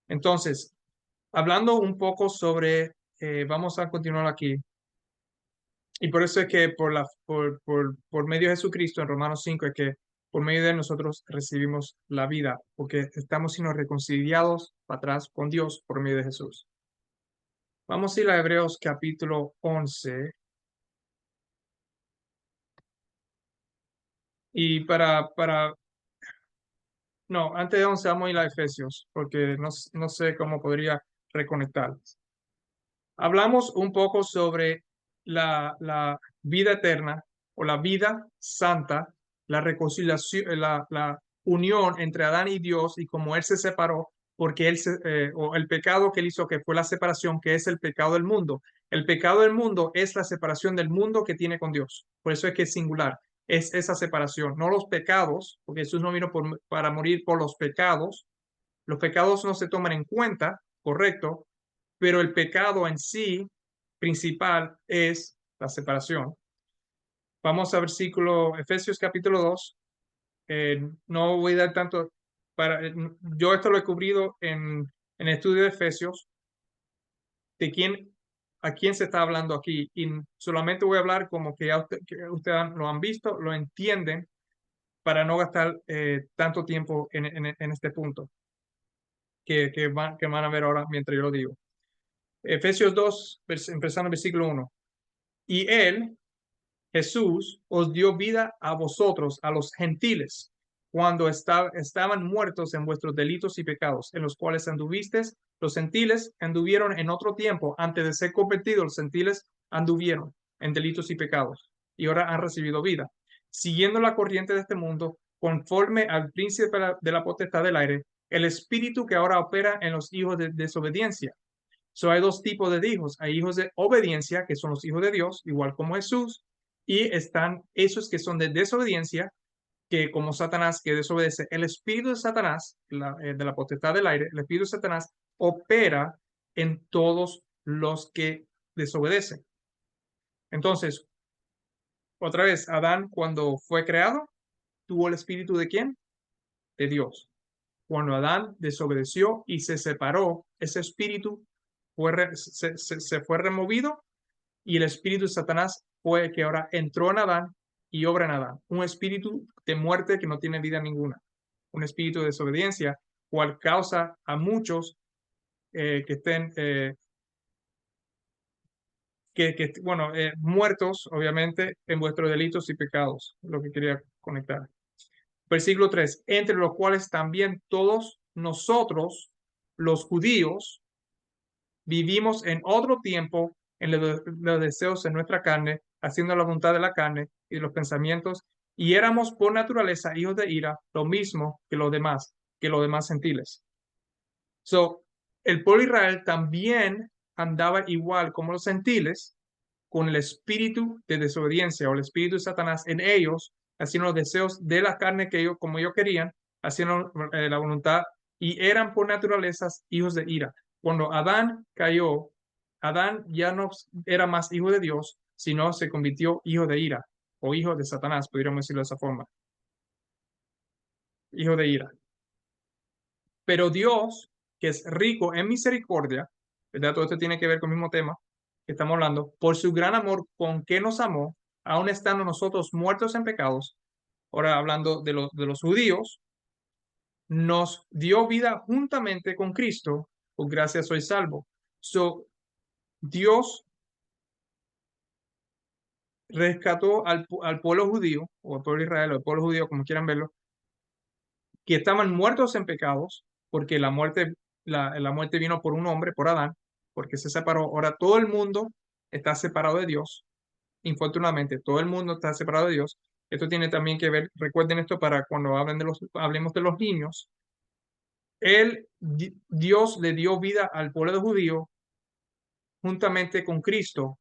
Entonces, hablando un poco sobre, vamos a continuar aquí, y por eso es que por medio de Jesucristo en Romanos 5 es que por medio de nosotros recibimos la vida, porque estamos siendo reconciliados para atrás con Dios por medio de Jesús. Vamos a ir a Hebreos capítulo 11. Y no, antes de 11 vamos a ir a Efesios, porque no sé cómo podría reconectar. Hablamos un poco sobre la vida eterna o la vida santa, la reconciliación, la unión entre Adán y Dios y cómo él se separó, porque o el pecado que él hizo, que fue la separación, que es el pecado del mundo. El pecado del mundo es la separación del mundo que tiene con Dios. Por eso es que es singular, es esa separación, no los pecados, porque Jesús no vino para morir por los pecados. Los pecados no se toman en cuenta, correcto, pero el pecado en sí principal es la separación. Vamos a versículo Efesios capítulo 2. No voy a dar tanto yo esto lo he cubrido en el estudio de Efesios, de quién a quién se está hablando aquí. Y solamente voy a hablar como que ya que ustedes lo han visto, lo entienden, para no gastar tanto tiempo en este punto que van a ver ahora mientras yo lo digo. Efesios 2, empezando el versículo 1. Y él, Jesús, os dio vida a vosotros, a los gentiles, cuando estaban muertos en vuestros delitos y pecados, en los cuales anduvisteis. Los gentiles anduvieron en otro tiempo, antes de ser convertidos, los gentiles anduvieron en delitos y pecados, y ahora han recibido vida, siguiendo la corriente de este mundo, conforme al príncipe de la potestad del aire, el espíritu que ahora opera en los hijos de desobediencia. Hay dos tipos de hijos. Hay hijos de obediencia, que son los hijos de Dios, igual como Jesús, y están esos que son de desobediencia, que como Satanás, que desobedece. El espíritu de Satanás, de la potestad del aire, el espíritu de Satanás opera en todos los que desobedecen. Entonces, otra vez, Adán, cuando fue creado, tuvo el espíritu ¿de quién? De Dios. Cuando Adán desobedeció y se separó, ese espíritu se fue removido, y el espíritu de Satanás fue el que ahora entró en Adán y obra en Adán. Un espíritu de muerte que no tiene vida ninguna. Un espíritu de desobediencia, cual causa a muchos que estén, bueno, muertos, obviamente, en vuestros delitos y pecados. Lo que quería conectar. Versículo 3. Entre los cuales también todos nosotros, los judíos, vivimos en otro tiempo en los deseos de nuestra carne, haciendo la voluntad de la carne y de los pensamientos, y éramos por naturaleza hijos de ira, lo mismo que los demás gentiles. El pueblo de Israel también andaba igual como los gentiles, con el espíritu de desobediencia o el espíritu de Satanás en ellos, haciendo los deseos de la carne que ellos, como ellos querían, haciendo la voluntad, y eran por naturaleza hijos de ira. Cuando Adán cayó, Adán ya no era más hijo de Dios, sino se convirtió hijo de ira, o hijo de Satanás, podríamos decirlo de esa forma. Hijo de ira. Pero Dios, que es rico en misericordia, ¿verdad? Todo esto tiene que ver con el mismo tema que estamos hablando, por su gran amor con que nos amó, aun estando nosotros muertos en pecados, ahora hablando de los judíos, nos dio vida juntamente con Cristo, por gracia soy salvo. Dios rescató al pueblo judío, o al pueblo de Israel, o al pueblo judío, como quieran verlo, que estaban muertos en pecados, porque la muerte vino por un hombre, por Adán, porque se separó. Ahora todo el mundo está separado de Dios, infortunadamente, todo el mundo está separado de Dios. Esto tiene también que ver, recuerden esto para cuando hablemos de los niños. Dios le dio vida al pueblo de judío juntamente con Cristo,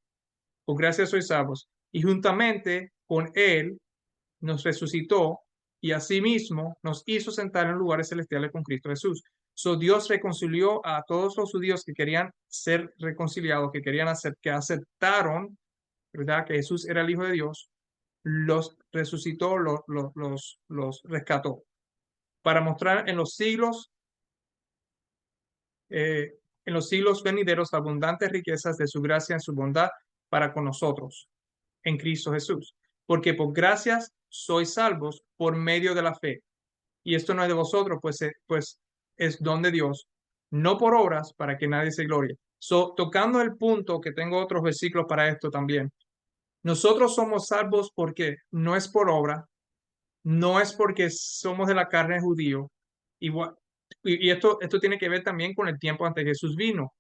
por gracia sois salvos, y juntamente con Él nos resucitó y asimismo nos hizo sentar en lugares celestiales con Cristo Jesús. Dios reconcilió a todos los judíos que querían ser reconciliados, que aceptaron, ¿verdad?, que Jesús era el Hijo de Dios, los resucitó, los rescató, para mostrar en los siglos venideros abundantes riquezas de su gracia en su bondad para con nosotros, en Cristo Jesús. Porque por gracias sois salvos por medio de la fe. Y esto no es de vosotros, pues es don de Dios, no por obras para que nadie se glorie. Tocando el punto, que tengo otros versículos para esto también. Nosotros somos salvos porque no es por obra, no es porque somos de la carne judío. Igual, y esto tiene que ver también con el tiempo antes que Jesús vino.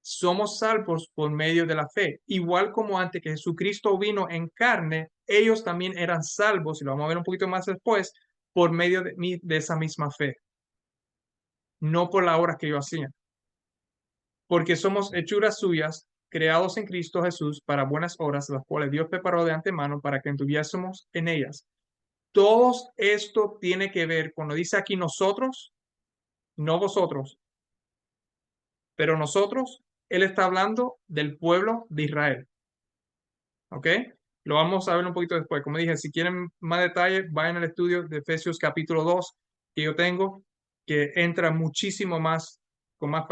Somos salvos por medio de la fe. Igual como antes que Jesucristo vino en carne, ellos también eran salvos, y lo vamos a ver un poquito más después, por medio de esa misma fe. No por las obras que ellos hacían. Porque somos hechuras suyas, creados en Cristo Jesús para buenas obras, las cuales Dios preparó de antemano para que anduviésemos en ellas. Todo esto tiene que ver, cuando dice aquí nosotros, no vosotros, pero nosotros, él está hablando del pueblo de Israel. ¿Ok? Lo vamos a ver un poquito después. Como dije, si quieren más detalles, vayan al estudio de Efesios capítulo 2 que yo tengo, que entra muchísimo más, con más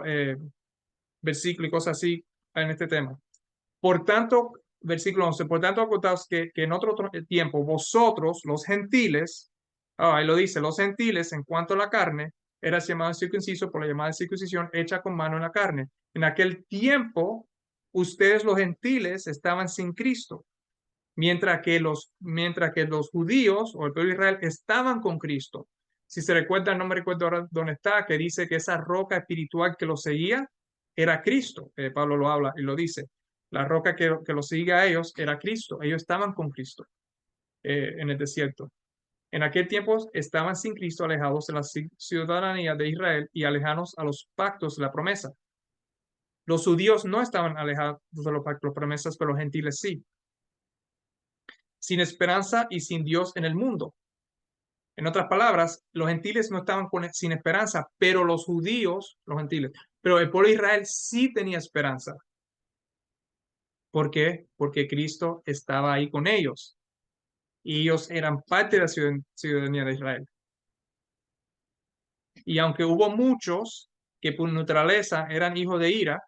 versículos y cosas así en este tema. Por tanto, versículo 11, por tanto, acordaos que en otro tiempo vosotros, los gentiles, ahí lo dice, los gentiles, en cuanto a la carne, eras llamado circunciso por la llamada circuncisión hecha con mano en la carne. En aquel tiempo, ustedes los gentiles estaban sin Cristo, mientras que los judíos o el pueblo de Israel estaban con Cristo. Si se recuerda, no me recuerdo ahora dónde está, que dice que esa roca espiritual que los seguía era Cristo. Pablo lo habla y lo dice. La roca que los seguía a ellos era Cristo. Ellos estaban con Cristo en el desierto. En aquel tiempo estaban sin Cristo, alejados de la ciudadanía de Israel y alejados a los pactos de la promesa. Los judíos no estaban alejados de los pactos de las promesas, pero los gentiles sí. Sin esperanza y sin Dios en el mundo. En otras palabras, los gentiles no estaban sin esperanza, pero los judíos, los gentiles, pero el pueblo de Israel sí tenía esperanza. ¿Por qué? Porque Cristo estaba ahí con ellos y ellos eran parte de la ciudadanía de Israel. Y aunque hubo muchos que por naturaleza eran hijos de ira,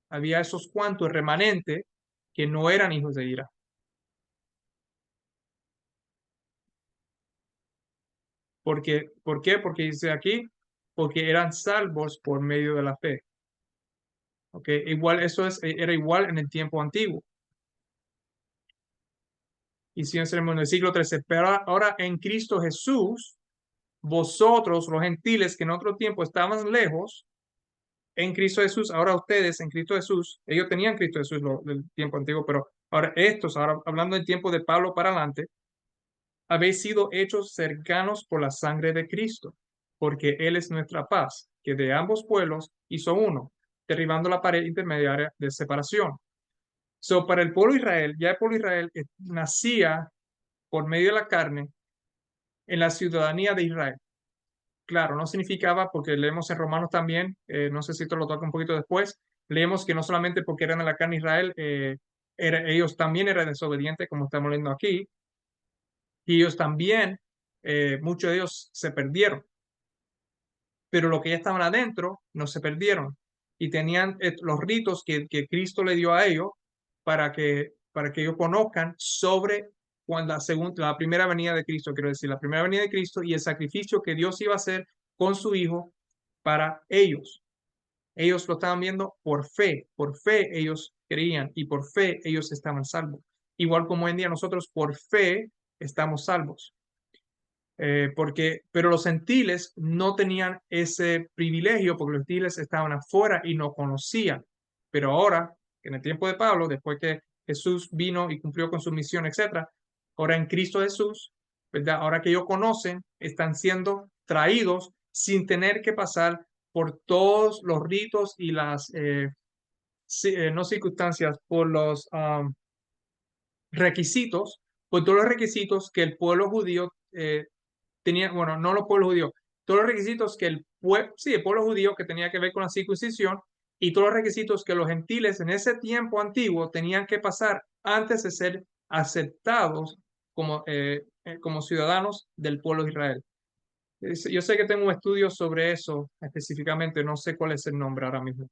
había esos cuantos remanentes que no eran hijos de ira. ¿Por qué? Porque dice aquí, porque eran salvos por medio de la fe. ¿Okay? Igual era igual en el tiempo antiguo. Y si en el siglo XIII, pero ahora en Cristo Jesús, vosotros, los gentiles que en otro tiempo estaban lejos, en Cristo Jesús, ahora ustedes en Cristo Jesús, ellos tenían Cristo Jesús del tiempo antiguo, pero ahora estos, ahora hablando del tiempo de Pablo para adelante, habéis sido hechos cercanos por la sangre de Cristo, porque Él es nuestra paz, que de ambos pueblos hizo uno, derribando la pared intermediaria de separación. So, para el pueblo de Israel, ya el pueblo de Israel nacía por medio de la carne en la ciudadanía de Israel. Claro, no significaba, porque leemos en Romanos también, no sé si esto lo toca un poquito después, leemos que no solamente porque eran de la carne de Israel, ellos también eran desobedientes, como estamos leyendo aquí, y ellos también, muchos de ellos se perdieron, pero los que ya estaban adentro no se perdieron y tenían los ritos que Cristo le dio a ellos para que ellos conozcan sobre la primera venida de Cristo, quiero decir, la primera venida de Cristo y el sacrificio que Dios iba a hacer con su Hijo para ellos. Ellos lo estaban viendo por fe ellos creían y por fe ellos estaban salvos. Igual como hoy en día nosotros por fe estamos salvos. Pero los gentiles no tenían ese privilegio porque los gentiles estaban afuera y no conocían. Pero ahora, en el tiempo de Pablo, después que Jesús vino y cumplió con su misión, etcétera, ahora en Cristo Jesús, ¿verdad? Ahora que ellos conocen, están siendo traídos sin tener que pasar por todos los ritos y las, no circunstancias, por los requisitos, por todos los requisitos que el pueblo judío tenía, bueno, no los pueblos judíos, todos los requisitos que el pueblo judío que tenía que ver con la circuncisión y todos los requisitos que los gentiles en ese tiempo antiguo tenían que pasar antes de ser aceptados como ciudadanos del pueblo de Israel. Yo sé que tengo un estudio sobre eso específicamente, no sé cuál es el nombre ahora mismo.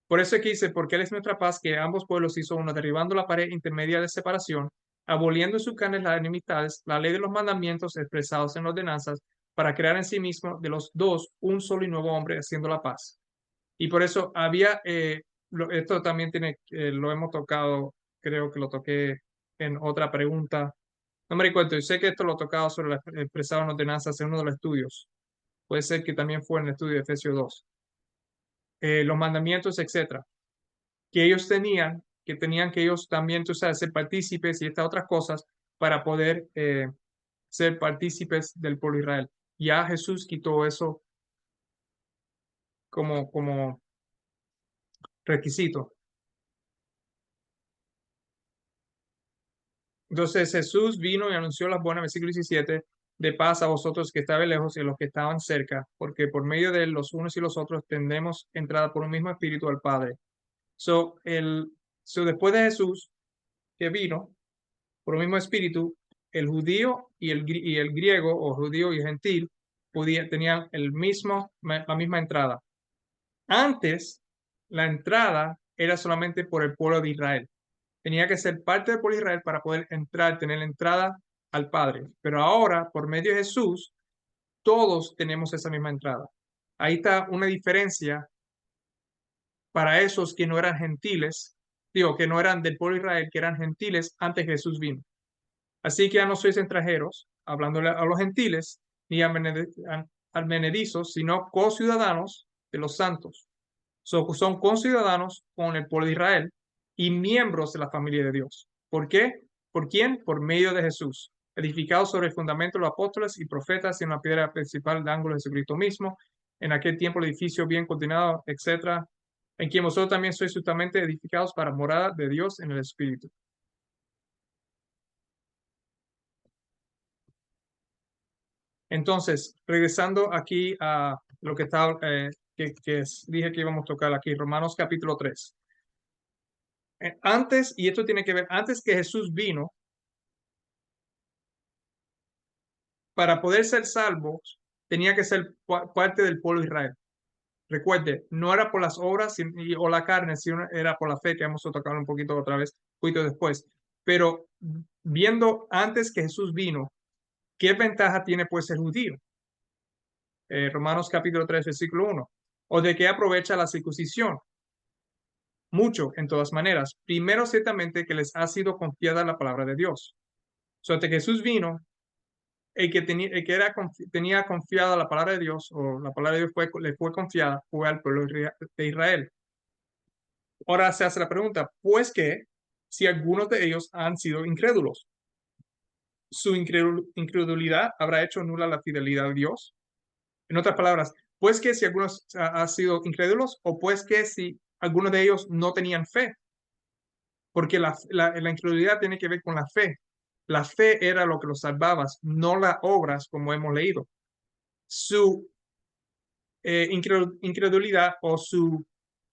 Por eso es que dice, porque Él es nuestra paz, que ambos pueblos hizo uno, derribando la pared intermedia de separación, aboliendo en sus carnes las enemistades, la ley de los mandamientos expresados en las ordenanzas, para crear en sí mismo de los dos un solo y nuevo hombre, haciendo la paz. Y por eso había, esto también lo hemos tocado, creo que lo toqué en otra pregunta. No me recuerdo, yo sé que esto lo he tocado sobre la expresado en ordenanzas en uno de los estudios. Puede ser que también fue en el estudio de Efesios 2. Los mandamientos, etcétera que ellos tenían, que tenían que ellos también, tú sabes, ser partícipes y estas otras cosas para poder ser partícipes del pueblo de Israel. Ya Jesús quitó eso como requisito. Entonces Jesús vino y anunció las buenas, versículo 17, de paz a vosotros que estaban lejos y a los que estaban cerca, porque por medio de él los unos y los otros tendremos entrada por un mismo espíritu al Padre. Después de Jesús que vino, por un mismo espíritu, el judío y el griego, o judío y gentil, tenían la misma entrada. Antes, la entrada era solamente por el pueblo de Israel. Tenía que ser parte del pueblo de Israel para poder entrar, tener la entrada al Padre. Pero ahora, por medio de Jesús, todos tenemos esa misma entrada. Ahí está una diferencia para esos que no eran gentiles, digo, que no eran del pueblo de Israel, que eran gentiles antes que Jesús vino. Así que ya no sois extranjeros, hablándole a los gentiles, ni advenedizos, sino co-ciudadanos de los santos. Son conciudadanos con el pueblo de Israel y miembros de la familia de Dios. ¿Por qué? ¿Por quién? Por medio de Jesús, edificado sobre el fundamento de los apóstoles y profetas y una piedra principal de ángulo de Jesucristo mismo, en aquel tiempo el edificio bien continuado, etcétera, en quien vosotros también sois justamente edificados para morada de Dios en el Espíritu. Entonces, regresando aquí a lo que estaba, dije que íbamos a tocar aquí, Romanos capítulo 3. Antes, y esto tiene que ver, antes que Jesús vino, para poder ser salvo, tenía que ser parte del pueblo de Israel. Recuerde, no era por las obras o la carne, sino era por la fe, que hemos tocado un poquito otra vez, un poquito después. Pero viendo antes que Jesús vino, ¿qué ventaja tiene pues el judío? Romanos capítulo 3, versículo 1. ¿O de qué aprovecha la circuncisión? Mucho, en todas maneras. Primero, ciertamente, que les ha sido confiada la palabra de Dios. O sea, que Jesús vino, tenía confiada la palabra de Dios, o la palabra de Dios le fue confiada, fue al pueblo de Israel. Ahora se hace la pregunta, pues que si algunos de ellos han sido incrédulos, su incredulidad habrá hecho nula la fidelidad de Dios. En otras palabras, pues que si algunos han sido incrédulos, o pues que si algunos de ellos no tenían fe, porque la incredulidad tiene que ver con la fe. La fe era lo que los salvaba, no las obras, como hemos leído. Su incredulidad o su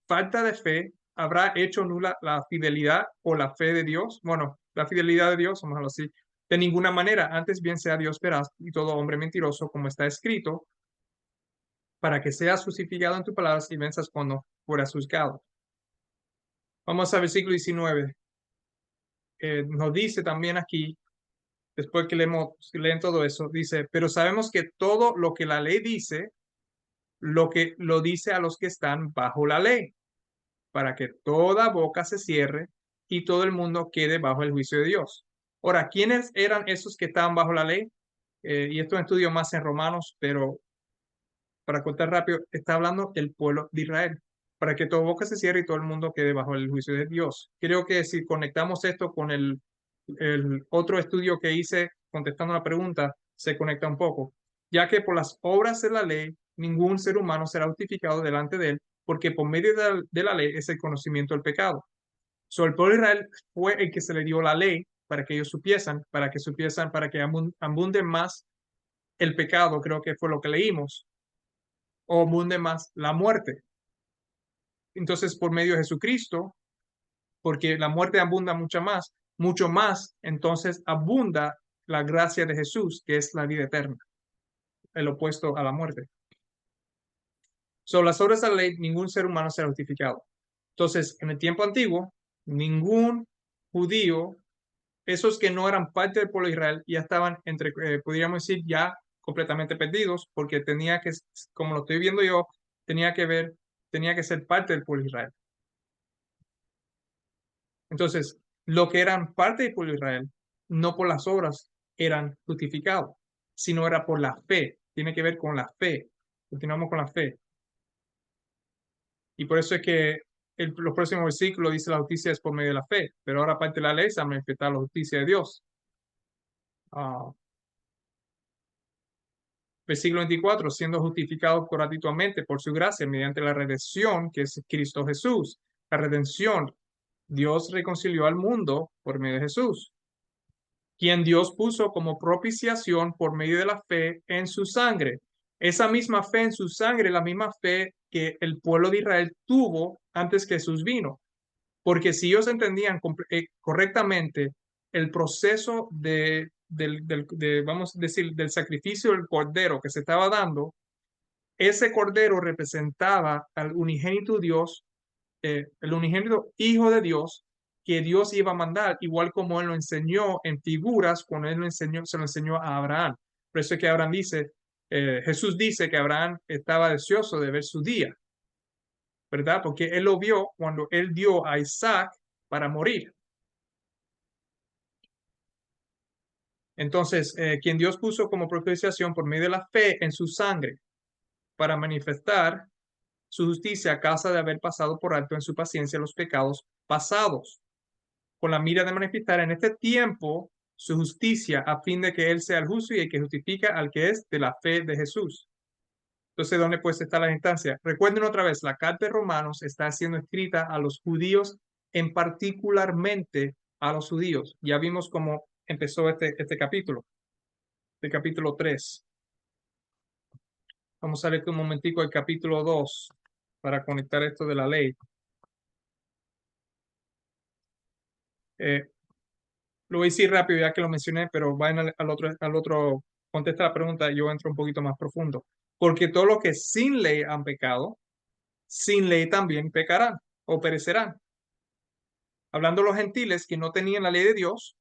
falta de fe habrá hecho nula la fidelidad o la fe de Dios. Bueno, la fidelidad de Dios, vamos a decirlo así, de ninguna manera. Antes bien sea Dios veraz y todo hombre mentiroso, como está escrito, para que seas justificado en tus palabras y venzas cuando fueras juzgado. Vamos al versículo 19. Nos dice también aquí, después que leen todo eso, dice, pero sabemos que todo lo que la ley dice, lo que lo dice a los que están bajo la ley, para que toda boca se cierre y todo el mundo quede bajo el juicio de Dios. Ahora, ¿quiénes eran esos que estaban bajo la ley? Y esto estudio más en Romanos, pero para contar rápido, está hablando del pueblo de Israel, para que toda boca se cierre y todo el mundo quede bajo el juicio de Dios. Creo que si conectamos esto con el otro estudio que hice contestando la pregunta, se conecta un poco, ya que por las obras de la ley, ningún ser humano será justificado delante de él, porque por medio de la ley es el conocimiento del pecado. So, el pueblo de Israel fue el que se le dio la ley para que ellos supiesen, para que abunde más el pecado, creo que fue lo que leímos, o abunde más la muerte. Entonces, por medio de Jesucristo, porque la muerte abunda mucho más, entonces abunda la gracia de Jesús, que es la vida eterna, el opuesto a la muerte. Sobre las obras de la ley, ningún ser humano será justificado. Entonces, en el tiempo antiguo, ningún judío, esos que no eran parte del pueblo de Israel, ya estaban podríamos decir, ya completamente perdidos, porque tenía que, como lo estoy viendo yo, tenía que ser parte del pueblo de Israel. Entonces, lo que eran parte del pueblo de Israel, no por las obras eran justificados, sino era por la fe. Tiene que ver con la fe. Continuamos con la fe. Y por eso es que los próximos versículos dice la justicia es por medio de la fe, pero ahora parte de la ley se ha manifestado la justicia de Dios. Versículo 24, siendo justificados gratuitamente por su gracia mediante la redención que es Cristo Jesús. La redención, Dios reconcilió al mundo por medio de Jesús, quien Dios puso como propiciación por medio de la fe en su sangre. Esa misma fe en su sangre, la misma fe que el pueblo de Israel tuvo antes que Jesús vino. Porque si ellos entendían correctamente el proceso vamos a decir, del sacrificio del cordero que se estaba dando, ese cordero representaba al unigénito Dios el unigénito Hijo de Dios que Dios iba a mandar, igual como Él lo enseñó en figuras cuando Él se lo enseñó a Abraham. Por eso es que Abraham dice, Jesús dice que Abraham estaba deseoso de ver su día, ¿verdad? Porque Él lo vio cuando Él dio a Isaac para morir. Entonces, quien Dios puso como propiciación por medio de la fe en su sangre para manifestar su justicia a causa de haber pasado por alto en su paciencia los pecados pasados, con la mira de manifestar en este tiempo su justicia a fin de que Él sea el justo y el que justifica al que es de la fe de Jesús. Entonces, ¿dónde pues está la instancia? Recuerden otra vez, la carta de Romanos está siendo escrita a los judíos, en particularmente a los judíos. Ya vimos cómo empezó este capítulo, el capítulo 3. Vamos a leer un momentico el capítulo 2 para conectar esto de la ley. Eh, lo voy a decir rápido ya que lo mencioné, pero vayan al otro, contesta la pregunta y yo entro un poquito más profundo. Porque todos los que sin ley han pecado, sin ley también pecarán o perecerán. Hablando de los gentiles que no tenían la ley de Dios,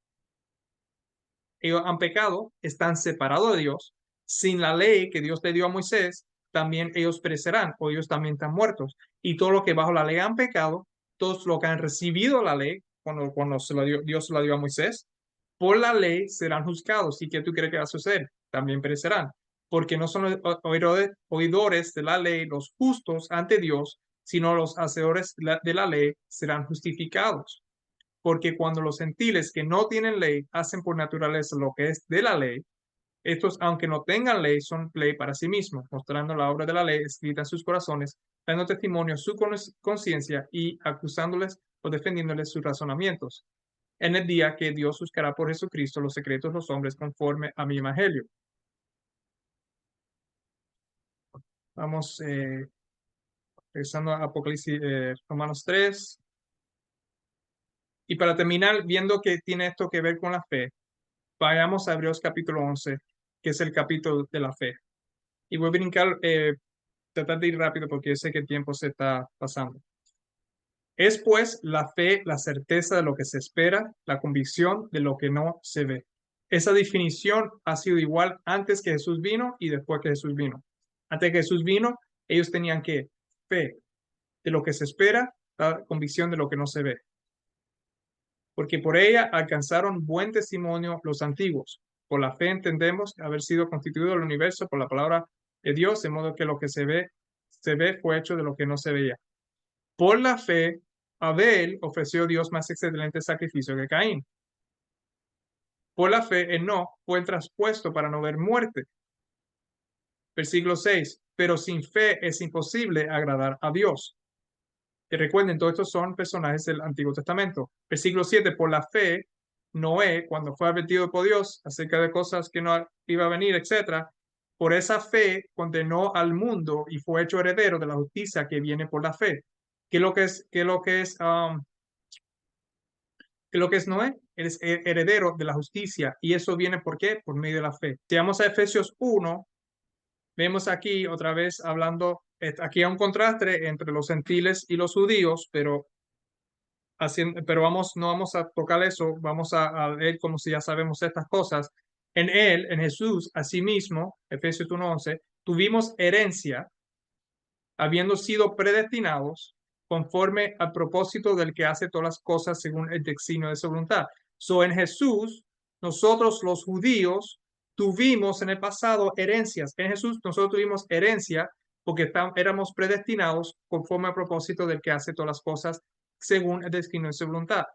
ellos han pecado, están separados de Dios. Sin la ley que Dios le dio a Moisés, también ellos perecerán o ellos también están muertos. Y todos los que bajo la ley han pecado, todos los que han recibido la ley, cuando Dios se la dio a Moisés, por la ley serán juzgados. ¿Y qué tú crees que va a suceder? También perecerán. Porque no son oidores de la ley los justos ante Dios, sino los hacedores de la ley serán justificados. Porque cuando los gentiles que no tienen ley hacen por naturaleza lo que es de la ley, estos, aunque no tengan ley, son ley para sí mismos, mostrando la obra de la ley escrita en sus corazones, dando testimonio a su conciencia y acusándoles o defendiéndoles sus razonamientos. En el día que Dios buscará por Jesucristo los secretos de los hombres conforme a mi evangelio. Vamos regresando a Apocalipsis, Romanos 3. Y para terminar, viendo que tiene esto que ver con la fe, vayamos a Hebreos capítulo 11, que es el capítulo de la fe. Y voy a brincar, tratar de ir rápido porque yo sé que el tiempo se está pasando. Es pues la fe, la certeza de lo que se espera, la convicción de lo que no se ve. Esa definición ha sido igual antes que Jesús vino y después que Jesús vino. Antes que Jesús vino, ellos tenían que fe de lo que se espera, la convicción de lo que no se ve. Porque por ella alcanzaron buen testimonio los antiguos. Por la fe entendemos haber sido constituido el universo por la palabra de Dios, de modo que lo que se ve fue hecho de lo que no se veía. Por la fe, Abel ofreció a Dios más excelente sacrificio que Caín. Por la fe, Enoc fue traspuesto para no ver muerte. Versículo 6. Pero sin fe es imposible agradar a Dios. Y recuerden, todos estos son personajes del Antiguo Testamento. Versículo 7. Por la fe, Noé, cuando fue advertido por Dios acerca de cosas que no iba a venir, etc., por esa fe condenó al mundo y fue hecho heredero de la justicia que viene por la fe. ¿Qué es lo que es, Noé? Es heredero de la justicia. ¿Y eso viene por qué? Por medio de la fe. Si vamos a Efesios 1, vemos aquí otra vez hablando, aquí hay un contraste entre los gentiles y los judíos, pero no vamos a tocar eso, vamos a ver como si ya sabemos estas cosas. En él, en Jesús, asimismo, Efesios 1:11, tuvimos herencia, habiendo sido predestinados conforme al propósito del que hace todas las cosas según el designio de su voluntad. En Jesús, nosotros los judíos tuvimos en el pasado herencias. En Jesús nosotros tuvimos herencia porque éramos predestinados conforme al propósito del que hace todas las cosas según el designio de su voluntad,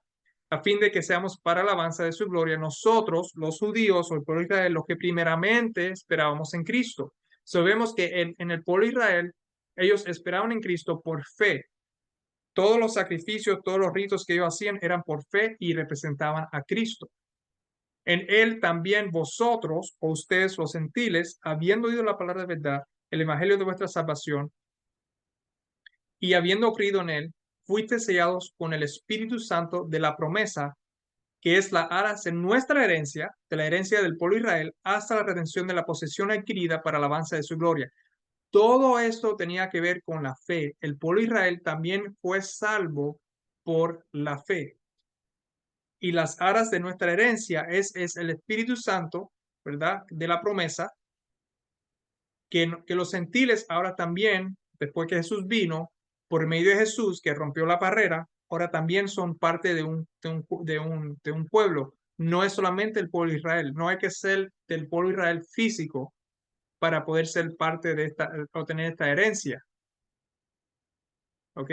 a fin de que seamos para alabanza de su gloria nosotros, los judíos o el pueblo de Israel, los que primeramente esperábamos en Cristo. Sabemos que en el pueblo de Israel ellos esperaban en Cristo por fe. Todos los sacrificios, todos los ritos que ellos hacían eran por fe y representaban a Cristo. En él también vosotros, o ustedes los gentiles, habiendo oído la palabra de verdad, el evangelio de vuestra salvación, y habiendo creído en él, fuiste sellados con el Espíritu Santo de la promesa, que es la aras en nuestra herencia, de la herencia del pueblo de Israel, hasta la redención de la posesión adquirida para alabanza de su gloria. todo esto tenía que ver con la fe. El pueblo de Israel también fue salvo por la fe. Y las aras de nuestra herencia es el Espíritu Santo, ¿verdad? De la promesa, que los gentiles ahora también, después que Jesús vino, por medio de Jesús, que rompió la barrera, ahora también son parte de un pueblo. No es solamente el pueblo de Israel, no hay que ser del pueblo de Israel físico para poder ser parte de obtener esta herencia. ¿Ok?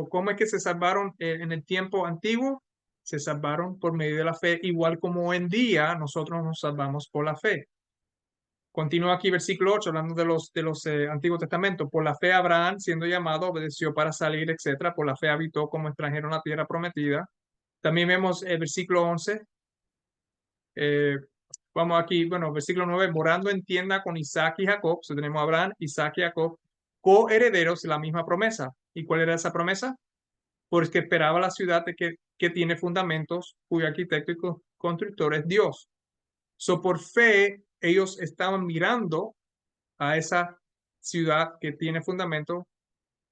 ¿Cómo es que se salvaron en el tiempo antiguo? Se salvaron por medio de la fe, igual como hoy en día nosotros nos salvamos por la fe. Continúa aquí versículo 8, hablando de los Antiguos Testamentos. Por la fe Abraham, siendo llamado, obedeció para salir, etcétera. Por la fe habitó como extranjero en la tierra prometida. También vemos el versículo 11. eh, Vamos aquí, bueno, versículo 9, morando en tienda con Isaac y Jacob. Tenemos a Abraham, Isaac y Jacob, coherederos de la misma promesa. ¿Y cuál era esa promesa? Porque esperaba la ciudad que tiene fundamentos, cuyo arquitecto y constructor es Dios. Por fe, ellos estaban mirando a esa ciudad que tiene fundamento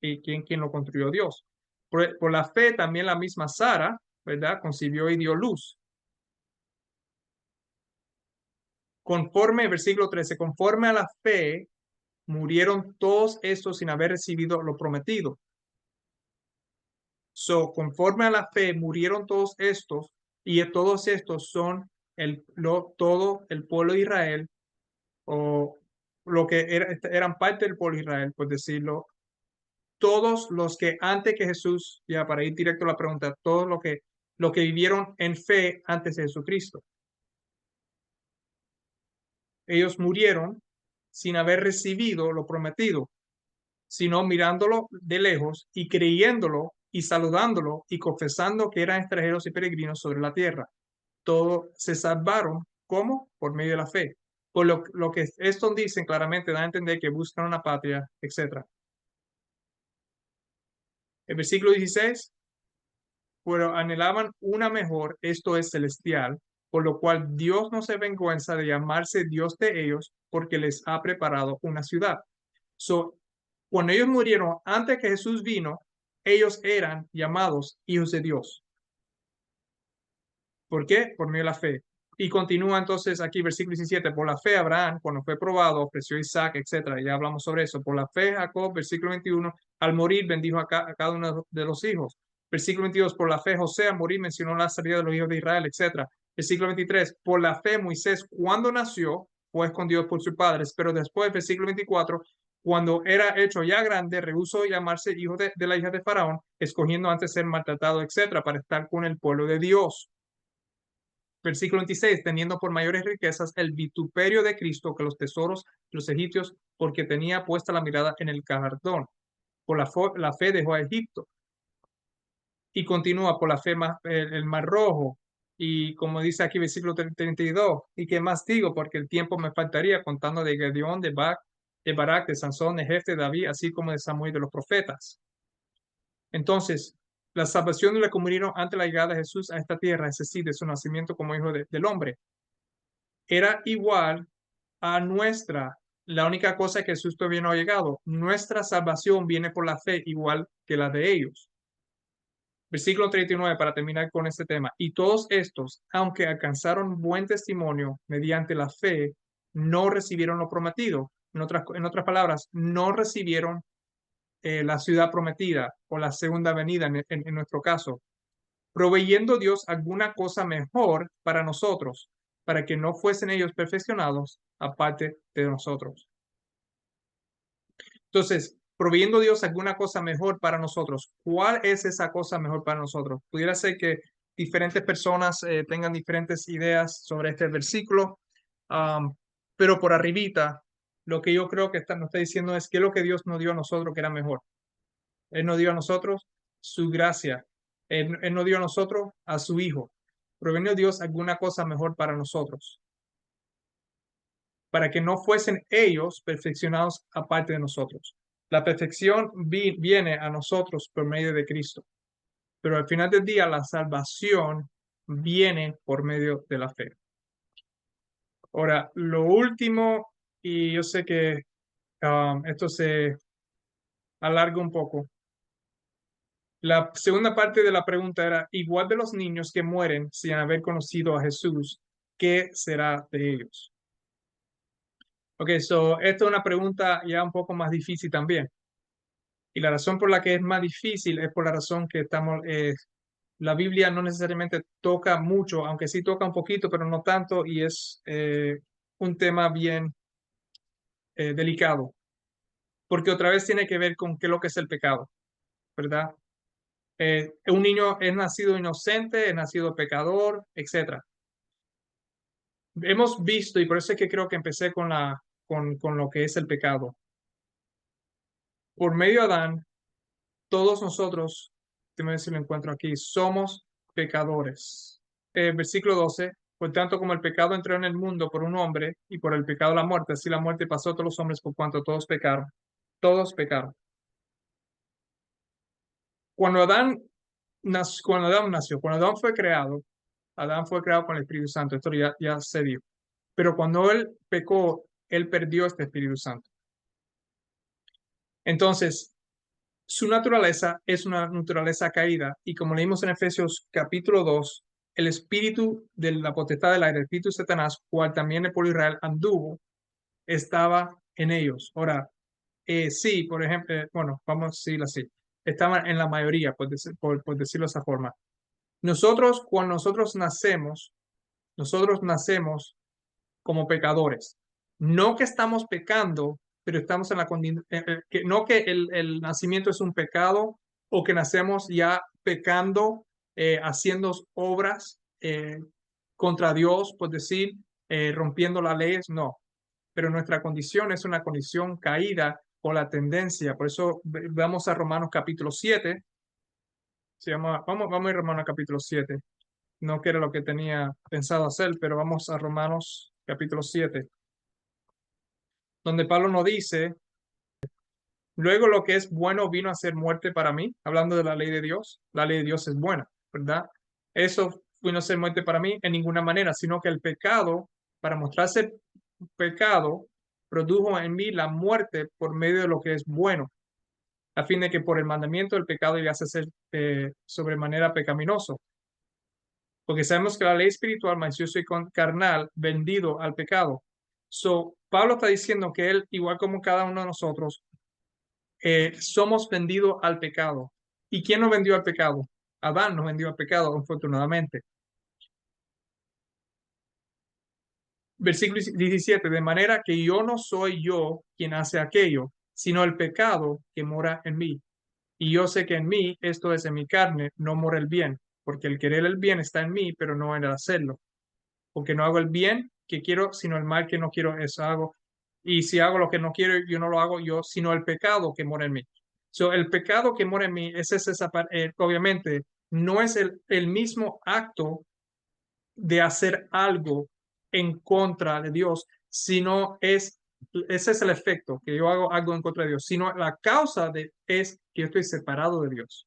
y quien lo construyó Dios. Por la fe también la misma Sara, ¿verdad? Concibió y dio luz. Conforme, versículo 13, conforme a la fe, murieron todos estos sin haber recibido lo prometido. Conforme a la fe, murieron todos estos, y todos estos son todo el pueblo de Israel, o lo que eran parte del pueblo de Israel, por decirlo. Todos los que antes que Jesús, ya para ir directo a la pregunta, todos los que vivieron en fe antes de Jesucristo. Ellos murieron sin haber recibido lo prometido, sino mirándolo de lejos y creyéndolo y saludándolo y confesando que eran extranjeros y peregrinos sobre la tierra. Todos se salvaron, ¿cómo? Por medio de la fe. Por lo que estos dicen claramente da a entender que buscan una patria, etc. El versículo 16, pero anhelaban una mejor, esto es celestial, por lo cual Dios no se avergüenza de llamarse Dios de ellos, porque les ha preparado una ciudad. Cuando ellos murieron antes que Jesús vino, ellos eran llamados hijos de Dios. ¿Por qué? Por medio de la fe. Y continúa entonces aquí versículo 17, por la fe Abraham, cuando fue probado, ofreció Isaac, etcétera. Ya hablamos sobre eso. Por la fe Jacob, versículo 21, al morir bendijo a cada uno de los hijos. Versículo 22, por la fe José al morir mencionó la salida de los hijos de Israel, etcétera. Versículo 23, por la fe Moisés cuando nació fue escondido por sus padres, pero después, versículo 24, cuando era hecho ya grande, rehusó llamarse hijo de la hija de Faraón, escogiendo antes ser maltratado, etcétera, para estar con el pueblo de Dios. Versículo 26, teniendo por mayores riquezas el vituperio de Cristo que los tesoros de los egipcios, porque tenía puesta la mirada en el galardón. Por la fe dejó a Egipto. Y continúa por la fe el mar rojo. Y como dice aquí versículo 32, y qué más digo, porque el tiempo me faltaría contando de Gedeón, de Barak, de Sansón, de Jefte, de David, así como de Samuel, de los profetas. Entonces, la salvación de la comunidad ante la llegada de Jesús a esta tierra, es decir, de su nacimiento como hijo del hombre, era igual a nuestra. La única cosa que Jesús todavía no ha llegado. Nuestra salvación viene por la fe, igual que la de ellos. Versículo 39, para terminar con este tema. Y todos estos, aunque alcanzaron buen testimonio mediante la fe, no recibieron lo prometido. En otras palabras, no recibieron la ciudad prometida o la segunda venida en nuestro caso, proveyendo Dios alguna cosa mejor para nosotros, para que no fuesen ellos perfeccionados aparte de nosotros. Entonces, proveyendo Dios alguna cosa mejor para nosotros, ¿cuál es esa cosa mejor para nosotros? Pudiera ser que diferentes personas tengan diferentes ideas sobre este versículo, pero por arribita, lo que yo creo que nos está diciendo es que lo que Dios nos dio a nosotros que era mejor. Él nos dio a nosotros su gracia. Él nos dio a nosotros a su Hijo. Proveyendo Dios alguna cosa mejor para nosotros, para que no fuesen ellos perfeccionados aparte de nosotros. La perfección viene a nosotros por medio de Cristo, pero al final del día la salvación viene por medio de la fe. Ahora, lo último, y yo sé que Esto se alarga un poco. La segunda parte de la pregunta era, igual de los niños que mueren sin haber conocido a Jesús, ¿qué será de ellos? Ok, so, esta es una pregunta ya un poco más difícil también. Y la razón por la que es más difícil es por la razón que la Biblia no necesariamente toca mucho, aunque sí toca un poquito, pero no tanto, y es un tema bien delicado, porque otra vez tiene que ver con qué es lo que es el pecado, ¿verdad? Un niño es nacido inocente, es nacido pecador, etcétera. Hemos visto, y por eso es que creo que empecé con lo que es el pecado. Por medio de Adán, todos nosotros, déjame ver si lo encuentro aquí, somos pecadores. Versículo 12, por tanto como el pecado entró en el mundo por un hombre y por el pecado la muerte, así la muerte pasó a todos los hombres por cuanto todos pecaron. Todos pecaron. Cuando cuando Adán nació, cuando Adán fue creado con el Espíritu Santo, esto ya se dio. Pero cuando él pecó, él perdió este Espíritu Santo. Entonces, su naturaleza es una naturaleza caída y como leímos en Efesios capítulo 2, el espíritu de la potestad del aire, el espíritu de Satanás, cual también el pueblo de Israel anduvo, estaba en ellos. Ahora, sí, por ejemplo, bueno, vamos a decirlo así, estaban en la mayoría, por decirlo de esa forma. Cuando nosotros nacemos como pecadores. No que estamos pecando, pero estamos en la condición, no que el nacimiento es un pecado o que nacemos ya pecando, haciendo obras contra Dios, por decir, rompiendo las leyes, no. Pero nuestra condición es una condición caída por la tendencia. Por eso vamos a Romanos capítulo 7. Vamos a ir a Romanos capítulo 7. No que era lo que tenía pensado hacer, pero vamos a Romanos capítulo 7, donde Pablo nos dice, luego lo que es bueno vino a ser muerte para mí, hablando de la ley de Dios. La ley de Dios es buena, ¿verdad? Eso vino a ser muerte para mí en ninguna manera, sino que el pecado, para mostrarse pecado, produjo en mí la muerte por medio de lo que es bueno, a fin de que por el mandamiento el pecado llegase a ser sobremanera pecaminoso. Porque sabemos que la ley espiritual, mas yo soy carnal, vendido al pecado. So, Pablo está diciendo que él, igual como cada uno de nosotros, somos vendidos al pecado. ¿Y quién nos vendió al pecado? Adán nos vendió al pecado, afortunadamente. Versículo 17, de manera que yo no soy yo quien hace aquello, sino el pecado que mora en mí. Y yo sé que en mí, esto es en mi carne, no mora el bien, porque el querer el bien está en mí, pero no en el hacerlo. Porque no hago el bien que quiero, sino el mal que no quiero, eso hago. Y si hago lo que no quiero, yo no lo hago yo, sino el pecado que mora en mí. So, el pecado que mora en mí obviamente, no es el mismo acto de hacer algo en contra de Dios, sino ese es el efecto, que yo hago algo en contra de Dios, sino la causa es que yo estoy separado de Dios.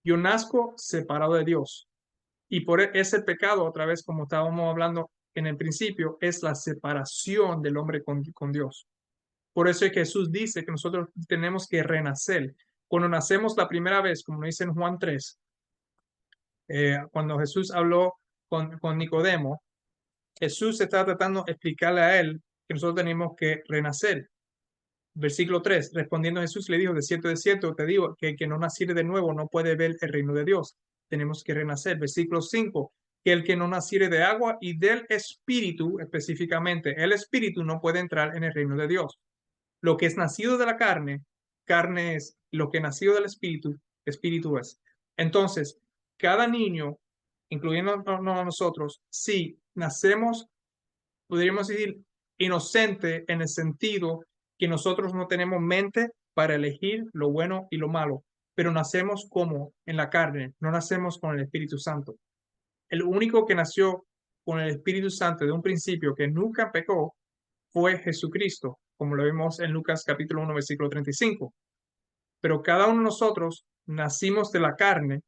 Yo nazco separado de Dios. Y por ese pecado, otra vez, como estábamos hablando en el principio, es la separación del hombre con Dios. Por eso es que Jesús dice que nosotros tenemos que renacer. Cuando nacemos la primera vez, como dice en Juan 3, cuando Jesús habló con Nicodemo, Jesús está tratando de explicarle a él que nosotros tenemos que renacer. Versículo 3, respondiendo Jesús le dijo, de cierto te digo, que el que no naciere de nuevo no puede ver el reino de Dios. Tenemos que renacer. Versículo 5, que el que no naciere de agua y del espíritu, específicamente, el espíritu no puede entrar en el reino de Dios. Lo que es nacido de la carne, carne es; lo que es nacido del espíritu, espíritu es. Entonces, cada niño, incluyendo nosotros, si nacemos, podríamos decir, inocente en el sentido que nosotros no tenemos mente para elegir lo bueno y lo malo, pero nacemos como en la carne, no nacemos con el Espíritu Santo. El único que nació con el Espíritu Santo de un principio, que nunca pecó, fue Jesucristo, como lo vemos en Lucas capítulo 1, versículo 35. Pero cada uno de nosotros nacimos de la carne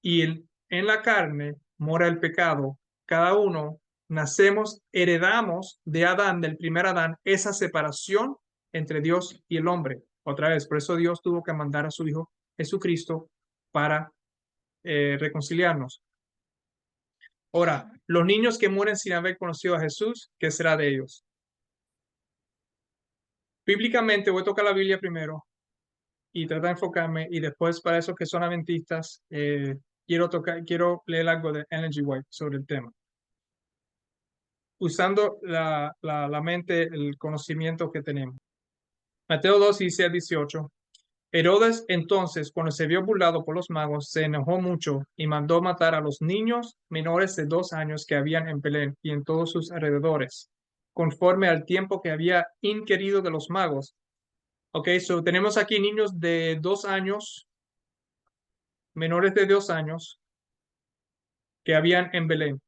y en la carne mora el pecado. Cada uno nacemos, heredamos de Adán, del primer Adán, esa separación entre Dios y el hombre. Otra vez, por eso Dios tuvo que mandar a su Hijo Jesucristo para reconciliarnos. Ahora, los niños que mueren sin haber conocido a Jesús, ¿qué será de ellos? Bíblicamente, voy a tocar la Biblia primero y tratar de enfocarme, y después para esos que son adventistas, quiero leer algo de Ellen G. White sobre el tema. Usando la mente, el conocimiento que tenemos. Mateo 2, 16 al 18. Herodes entonces, cuando se vio burlado por los magos, se enojó mucho y mandó matar a los niños menores de 2 años que habían en Belén y en todos sus alrededores, conforme al tiempo que había inquirido de los magos. Ok, so tenemos aquí niños de 2 años, menores de 2 años, que habían en Belén.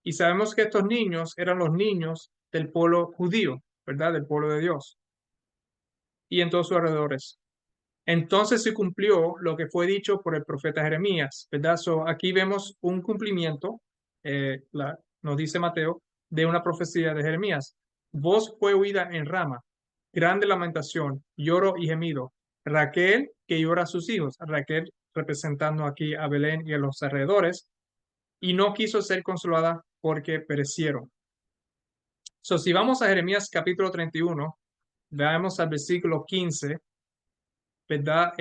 Y sabemos que estos niños eran los niños del pueblo judío, ¿verdad? Del pueblo de Dios. Y en todos sus alrededores. Entonces se cumplió lo que fue dicho por el profeta Jeremías, ¿verdad? So, aquí vemos un cumplimiento, nos dice Mateo, de una profecía de Jeremías. Voz fue oída en Rama, grande lamentación, lloro y gemido. Raquel, que llora a sus hijos, Raquel representando aquí a Belén y a los alrededores, y no quiso ser consolada porque perecieron. So, si vamos a Jeremías capítulo 31, veamos al versículo 15, ¿verdad?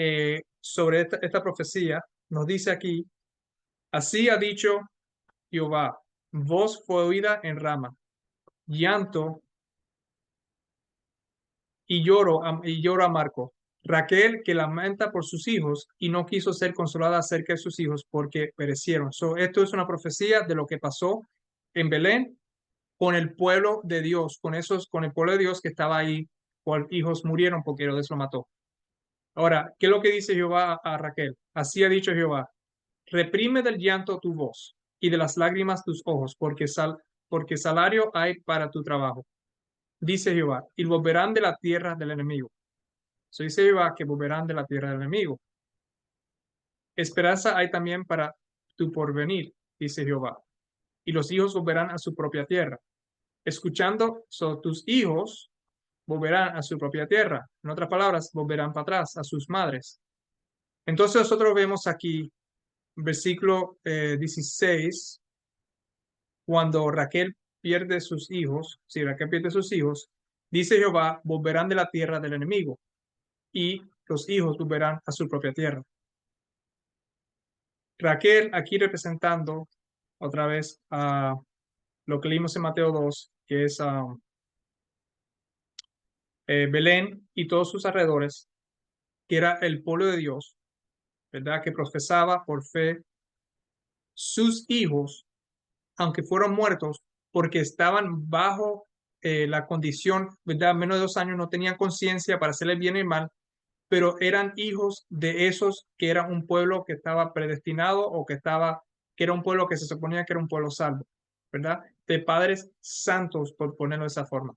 Sobre esta profecía, nos dice aquí, así ha dicho Jehová, voz fue oída en Rama, llanto y lloro amargo. Raquel que lamenta por sus hijos y no quiso ser consolada acerca de sus hijos porque perecieron. So, esto es una profecía de lo que pasó en Belén con el pueblo de Dios, con el pueblo de Dios que estaba ahí, cual hijos murieron porque Herodes lo mató. Ahora, ¿qué es lo que dice Jehová a Raquel? Así ha dicho Jehová, reprime del llanto tu voz y de las lágrimas tus ojos, porque salario hay para tu trabajo. Dice Jehová, y volverán de la tierra del enemigo. So dice Jehová que volverán de la tierra del enemigo. Esperanza hay también para tu porvenir, dice Jehová, y los hijos volverán a su propia tierra. Escuchando, tus hijos volverán a su propia tierra. En otras palabras, volverán para atrás a sus madres. Entonces nosotros vemos aquí, versículo 16, cuando Raquel pierde sus hijos, si Raquel pierde sus hijos, dice Jehová, volverán de la tierra del enemigo y los hijos volverán a su propia tierra. Raquel aquí representando otra vez a lo que leímos en Mateo 2, que es Belén y todos sus alrededores, que era el pueblo de Dios, ¿verdad? Que profesaba por fe sus hijos, aunque fueron muertos, porque estaban bajo la condición, ¿verdad? Menos de 2 años, no tenían conciencia para hacerle bien y mal, pero eran hijos de esos que eran un pueblo que estaba predestinado o que era un pueblo que se suponía que era un pueblo salvo, ¿verdad? De padres santos, por ponerlo de esa forma.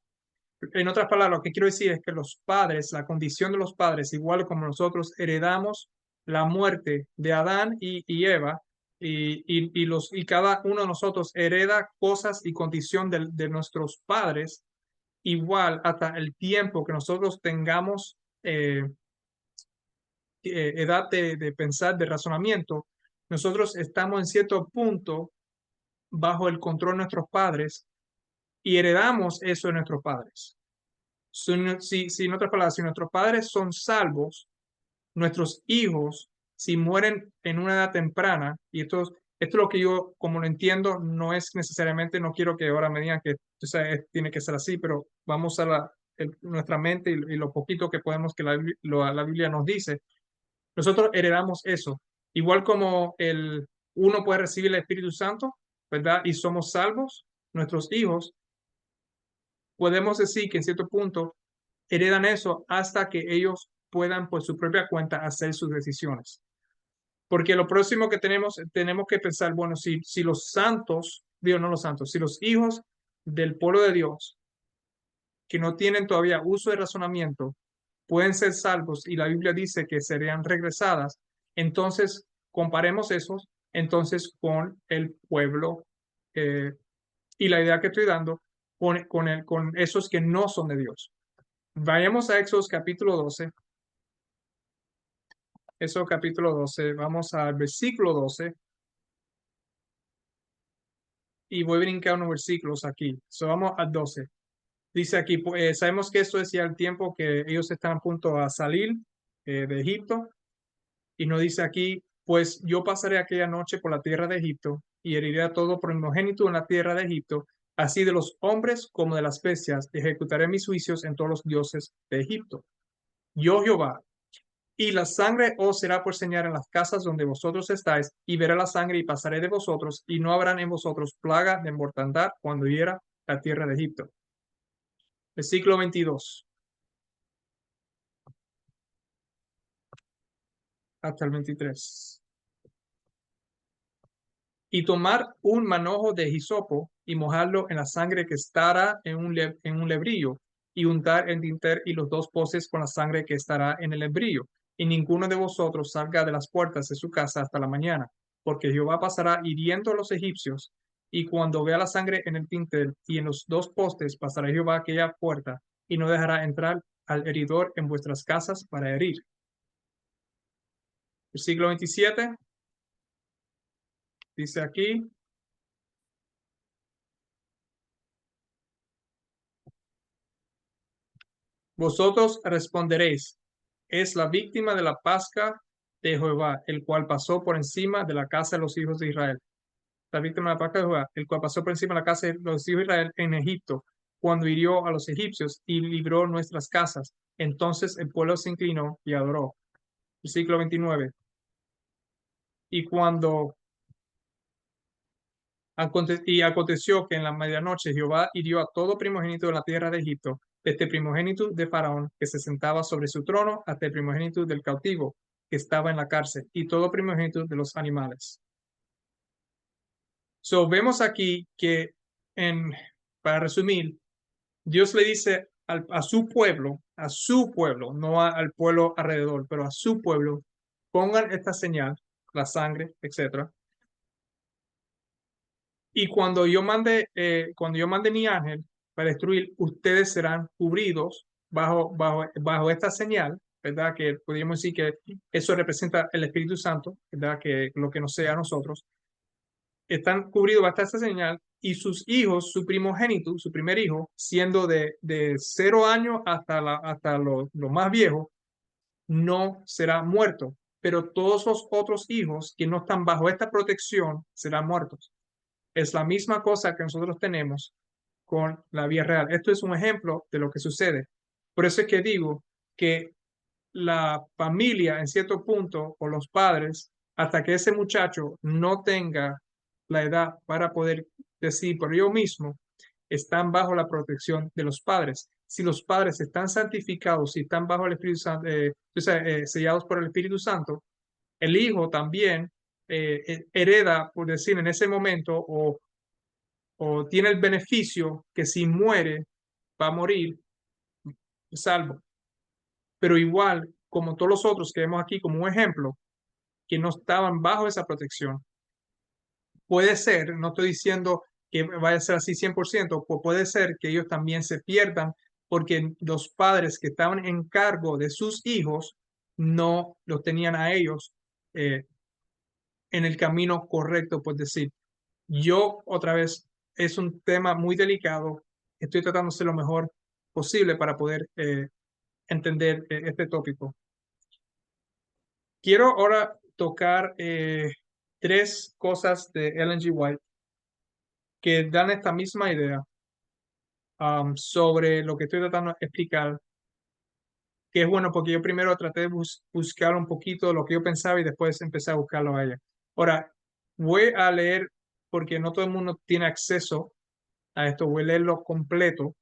En otras palabras, lo que quiero decir es que los padres, la condición de los padres, igual como nosotros heredamos la muerte de Adán y Eva, y cada uno de nosotros hereda cosas y condición de nuestros padres, igual hasta el tiempo que nosotros tengamos edad de pensar, de razonamiento, nosotros estamos en cierto punto bajo el control de nuestros padres y heredamos eso de nuestros padres. Si en otras palabras, si nuestros padres son salvos, nuestros hijos, si mueren en una edad temprana, y esto es lo que yo, como lo entiendo, no es necesariamente, no quiero que ahora me digan que tiene que ser así, pero vamos a nuestra mente y lo poquito que podemos que la Biblia nos dice. Nosotros heredamos eso. Igual como uno puede recibir el Espíritu Santo, ¿verdad? Y somos salvos, nuestros hijos, podemos decir que en cierto punto heredan eso hasta que ellos puedan por su propia cuenta hacer sus decisiones. Porque lo próximo que tenemos que pensar, bueno, si los santos, digo no los santos, si los hijos del pueblo de Dios que no tienen todavía uso de razonamiento pueden ser salvos y la Biblia dice que serían regresadas, entonces comparemos esos entonces con el pueblo y la idea que estoy dando con esos que no son de Dios. Vayamos a Éxodo capítulo 12. Éxodo capítulo 12. Vamos al versículo 12. Y voy a brincar unos versículos aquí. Vamos al 12. Dice aquí, sabemos que esto es ya el tiempo que ellos están a punto a salir de Egipto. Y nos dice aquí, pues yo pasaré aquella noche por la tierra de Egipto y heriré a todo primogénito en la tierra de Egipto, así de los hombres como de las bestias, y ejecutaré mis juicios en todos los dioses de Egipto. Yo Jehová. Y la sangre os será por señal en las casas donde vosotros estáis, y veré la sangre y pasaré de vosotros, y no habrán en vosotros plaga de mortandad cuando hiera la tierra de Egipto. Versículo 22 hasta el 23. Y tomar un manojo de hisopo y mojarlo en la sangre que estará en un lebrillo, y untar el dintel y los dos postes con la sangre que estará en el lebrillo. Y ninguno de vosotros salga de las puertas de su casa hasta la mañana, porque Jehová pasará hiriendo a los egipcios, y cuando vea la sangre en el dintel y en los dos postes, pasará Jehová aquella puerta, y no dejará entrar al heridor en vuestras casas para herir. Versículo 27 dice aquí, vosotros responderéis, es la víctima de la Pascua de Jehová, el cual pasó por encima de la casa de los hijos de Israel. La víctima de la Pascua de Jehová, el cual pasó por encima de la casa de los hijos de Israel en Egipto, cuando hirió a los egipcios y libró nuestras casas. Entonces el pueblo se inclinó y adoró. Versículo 29. Y cuando y aconteció que en la medianoche Jehová hirió a todo primogénito de la tierra de Egipto, desde el primogénito de Faraón, que se sentaba sobre su trono, hasta el primogénito del cautivo, que estaba en la cárcel, y todo primogénito de los animales. Vemos aquí que, para resumir, Dios le dice a su pueblo, no al pueblo alrededor, pero a su pueblo, pongan esta señal, la sangre, etcétera. Y cuando yo mande mi ángel para destruir, ustedes serán cubridos bajo esta señal, ¿verdad? Que podríamos decir que eso representa el Espíritu Santo, ¿verdad? Que lo que nos sea a nosotros, están cubridos bajo esta señal y sus hijos, su primogénito, su primer hijo, siendo de 0 años hasta lo más viejo, no será muerto, pero todos los otros hijos que no están bajo esta protección serán muertos. Es la misma cosa que nosotros tenemos con la vida real. Esto es un ejemplo de lo que sucede. Por eso es que digo que la familia, en cierto punto, o los padres, hasta que ese muchacho no tenga la edad para poder decir por ellos mismos, están bajo la protección de los padres. Si los padres están santificados y están bajo el Espíritu Santo, sellados por el Espíritu Santo, el hijo también hereda, por decir, en ese momento, o tiene el beneficio que si muere, va a morir salvo. Pero igual, como todos los otros que vemos aquí como un ejemplo, que no estaban bajo esa protección, puede ser, no estoy diciendo que vaya a ser así 100%, puede ser que ellos también se pierdan porque los padres que estaban en cargo de sus hijos no los tenían a ellos eh, en el camino correcto, por decir. Yo, otra vez, es un tema muy delicado. Estoy tratando de ser lo mejor posible para poder entender este tópico. Quiero ahora tocar 3 cosas de Ellen G. White que dan esta misma idea sobre lo que estoy tratando de explicar, que es bueno porque yo primero traté de buscar un poquito lo que yo pensaba y después empecé a buscarlo a ella. Ahora, voy a leer, porque no todo el mundo tiene acceso a esto, voy a leerlo completo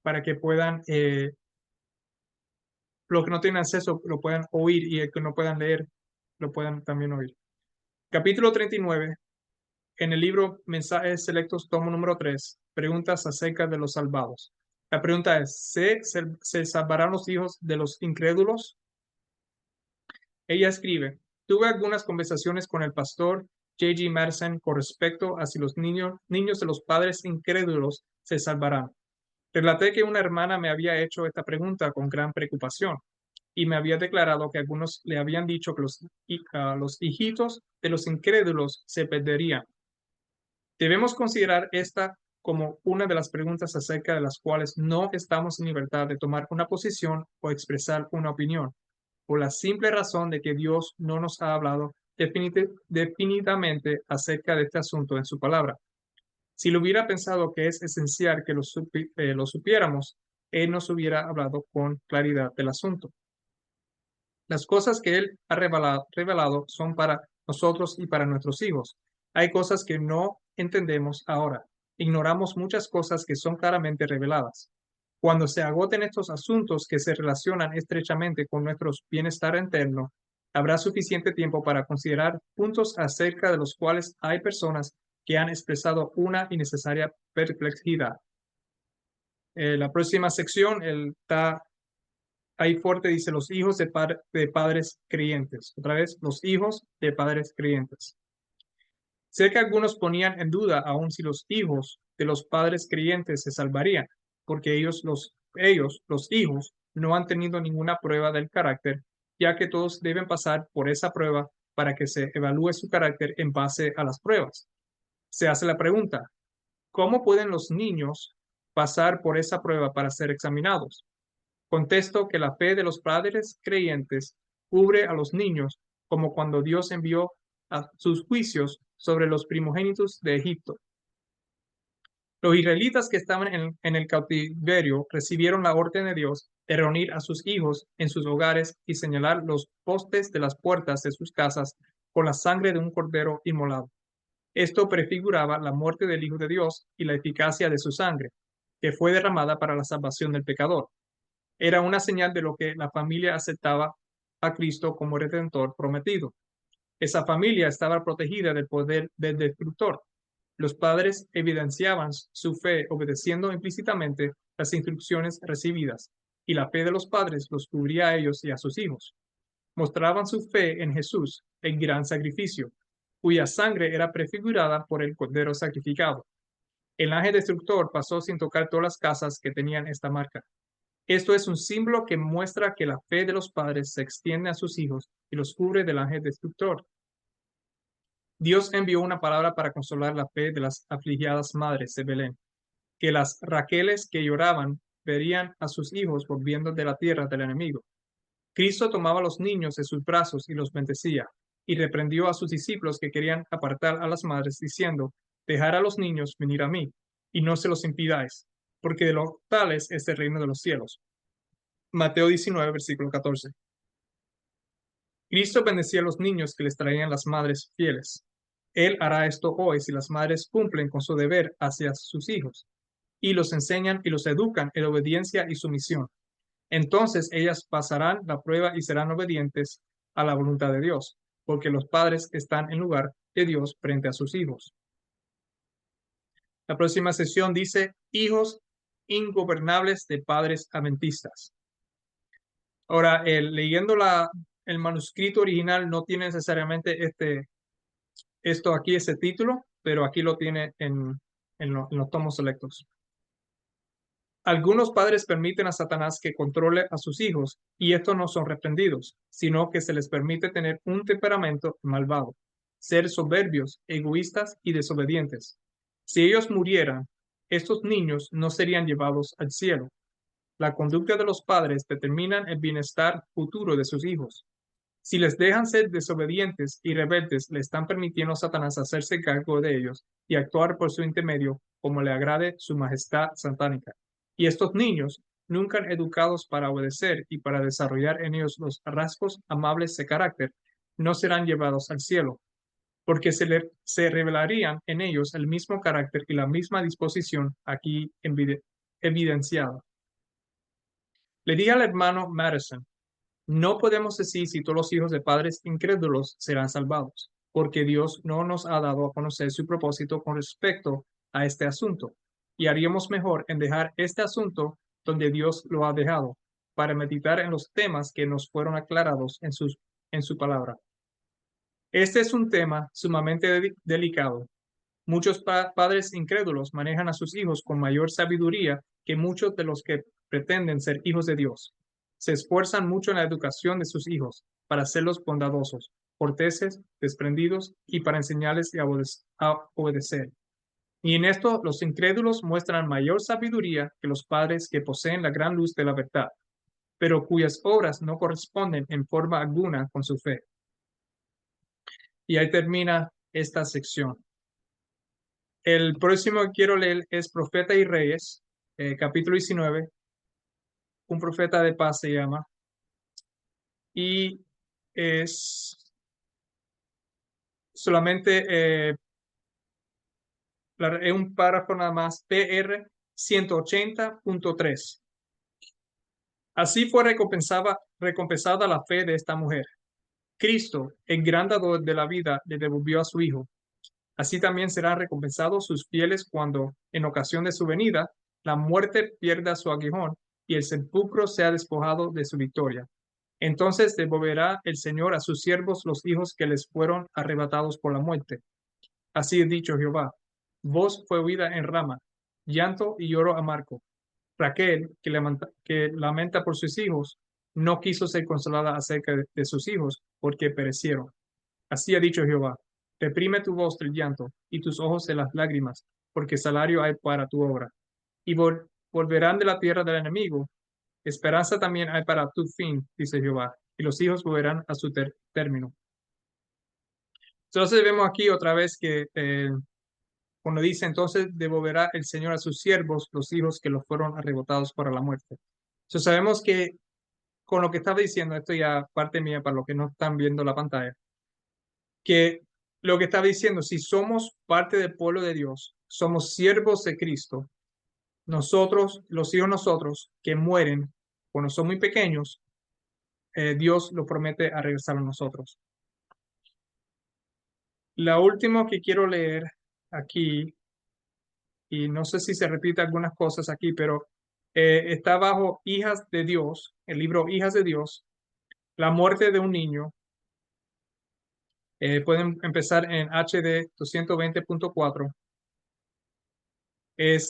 para que puedan, los que no tienen acceso lo puedan oír y el que no puedan leer lo puedan también oír. Capítulo 39, en el libro Mensajes Selectos, tomo número 3, preguntas acerca de los salvados. La pregunta es, ¿se salvarán los hijos de los incrédulos? Ella escribe, tuve algunas conversaciones con el pastor J.G. Madison con respecto a si los niños de los padres incrédulos se salvarán. Relaté que una hermana me había hecho esta pregunta con gran preocupación y me había declarado que algunos le habían dicho que los hijitos de los incrédulos se perderían. Debemos considerar esta como una de las preguntas acerca de las cuales no estamos en libertad de tomar una posición o expresar una opinión, por la simple razón de que Dios no nos ha hablado definitivamente acerca de este asunto en su palabra. Si lo hubiera pensado que es esencial que lo supiéramos, Él nos hubiera hablado con claridad del asunto. Las cosas que Él ha revelado son para nosotros y para nuestros hijos. Hay cosas que no entendemos ahora. Ignoramos muchas cosas que son claramente reveladas. Cuando se agoten estos asuntos que se relacionan estrechamente con nuestro bienestar interno, habrá suficiente tiempo para considerar puntos acerca de los cuales hay personas que han expresado una innecesaria perplejidad. La próxima sección, está ahí fuerte, dice los hijos de padres creyentes. Otra vez, los hijos de padres creyentes. Sé que algunos ponían en duda aún si los hijos de los padres creyentes se salvarían, porque los hijos, no han tenido ninguna prueba del carácter, ya que todos deben pasar por esa prueba para que se evalúe su carácter en base a las pruebas. Se hace la pregunta, ¿cómo pueden los niños pasar por esa prueba para ser examinados? Contesto que la fe de los padres creyentes cubre a los niños, como cuando Dios envió a sus juicios sobre los primogénitos de Egipto. Los israelitas que estaban en el cautiverio recibieron la orden de Dios de reunir a sus hijos en sus hogares y señalar los postes de las puertas de sus casas con la sangre de un cordero inmolado. Esto prefiguraba la muerte del Hijo de Dios y la eficacia de su sangre, que fue derramada para la salvación del pecador. Era una señal de lo que la familia aceptaba a Cristo como redentor prometido. Esa familia estaba protegida del poder del destructor. Los padres evidenciaban su fe obedeciendo implícitamente las instrucciones recibidas, y la fe de los padres los cubría a ellos y a sus hijos. Mostraban su fe en Jesús, el gran sacrificio, cuya sangre era prefigurada por el cordero sacrificado. El ángel destructor pasó sin tocar todas las casas que tenían esta marca. Esto es un símbolo que muestra que la fe de los padres se extiende a sus hijos y los cubre del ángel destructor. Dios envió una palabra para consolar la fe de las afligidas madres de Belén, que las Raqueles que lloraban verían a sus hijos volviendo de la tierra del enemigo. Cristo tomaba a los niños en sus brazos y los bendecía, y reprendió a sus discípulos que querían apartar a las madres, diciendo, dejad a los niños venir a mí, y no se los impidáis, porque de los tales es el reino de los cielos. Mateo 19, versículo 14. Cristo bendecía a los niños que les traían las madres fieles. Él hará esto hoy si las madres cumplen con su deber hacia sus hijos y los enseñan y los educan en obediencia y sumisión. Entonces ellas pasarán la prueba y serán obedientes a la voluntad de Dios, porque los padres están en lugar de Dios frente a sus hijos. La próxima sesión dice hijos ingobernables de padres adventistas. Ahora, leyendo el manuscrito original no tiene necesariamente esto aquí, ese título, pero aquí lo tiene en los tomos selectos. Algunos padres permiten a Satanás que controle a sus hijos y estos no son reprendidos, sino que se les permite tener un temperamento malvado, ser soberbios, egoístas y desobedientes. Si ellos murieran, estos niños no serían llevados al cielo. La conducta de los padres determina el bienestar futuro de sus hijos. Si les dejan ser desobedientes y rebeldes, le están permitiendo a Satanás hacerse cargo de ellos y actuar por su intermedio como le agrade su majestad satánica. Y estos niños, nunca educados para obedecer y para desarrollar en ellos los rasgos amables de carácter, no serán llevados al cielo, porque se revelarían en ellos el mismo carácter y la misma disposición aquí evidenciada. Le dije al hermano Madison, no podemos decir si todos los hijos de padres incrédulos serán salvados, porque Dios no nos ha dado a conocer su propósito con respecto a este asunto, y haríamos mejor en dejar este asunto donde Dios lo ha dejado, para meditar en los temas que nos fueron aclarados en su palabra. Este es un tema sumamente delicado. Muchos padres incrédulos manejan a sus hijos con mayor sabiduría que muchos de los que pretenden ser hijos de Dios se esfuerzan mucho en la educación de sus hijos para hacerlos bondadosos, corteses, desprendidos y para enseñarles a obedecer. Y en esto los incrédulos muestran mayor sabiduría que los padres que poseen la gran luz de la verdad, pero cuyas obras no corresponden en forma alguna con su fe. Y ahí termina esta sección. El próximo que quiero leer es Profeta y Reyes, capítulo 19. Un profeta de paz se llama. Y es solamente es un párrafo nada más, PR 180.3. Así fue recompensada la fe de esta mujer. Cristo, el gran dador de la vida, le devolvió a su Hijo. Así también serán recompensados sus fieles cuando, en ocasión de su venida, la muerte pierda su aguijón y el sepulcro sea despojado de su victoria. Entonces devolverá el Señor a sus siervos los hijos que les fueron arrebatados por la muerte. Así ha dicho Jehová. Voz fue oída en Rama, llanto y lloro amargo. Raquel, que lamenta por sus hijos, no quiso ser consolada acerca de sus hijos, porque perecieron. Así ha dicho Jehová. Reprime tu voz del llanto y tus ojos de las lágrimas, porque salario hay para tu obra. Y volverán de la tierra del enemigo. Esperanza también hay para tu fin, dice Jehová, y los hijos volverán a su término. Entonces vemos aquí otra vez que cuando dice, entonces devolverá el Señor a sus siervos los hijos que los fueron arrebatados para la muerte. Entonces sabemos que con lo que estaba diciendo, esto ya parte mía para los que no están viendo la pantalla, que lo que estaba diciendo, si somos parte del pueblo de Dios, somos siervos de Cristo, nosotros, los hijos nosotros, que mueren cuando son muy pequeños, Dios lo promete a regresar a nosotros. La última que quiero leer aquí, y no sé si se repite algunas cosas aquí, pero está bajo Hijas de Dios, el libro Hijas de Dios, la muerte de un niño. Pueden empezar en HD 220.4.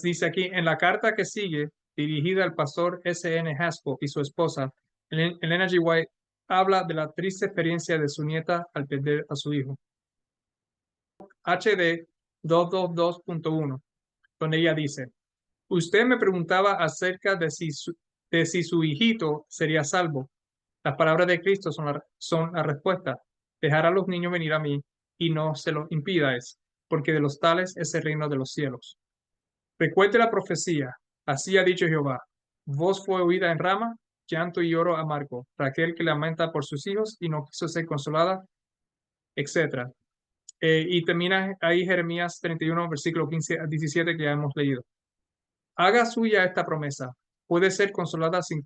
Dice aquí, en la carta que sigue, dirigida al pastor S.N. Haspel y su esposa, Elena G. White, habla de la triste experiencia de su nieta al perder a su hijo. HD 222.1, donde ella dice, usted me preguntaba acerca de si su hijito sería salvo. Las palabras de Cristo son la respuesta. Dejar a los niños venir a mí y no se lo impidáis, porque de los tales es el reino de los cielos. Recuerde la profecía. Así ha dicho Jehová. Voz fue oída en Rama, llanto y lloro amargo. Raquel que lamenta por sus hijos y no quiso ser consolada, etc. Y termina ahí Jeremías 31, versículo 15 a 17 que ya hemos leído. Haga suya esta promesa. Puede ser consolada si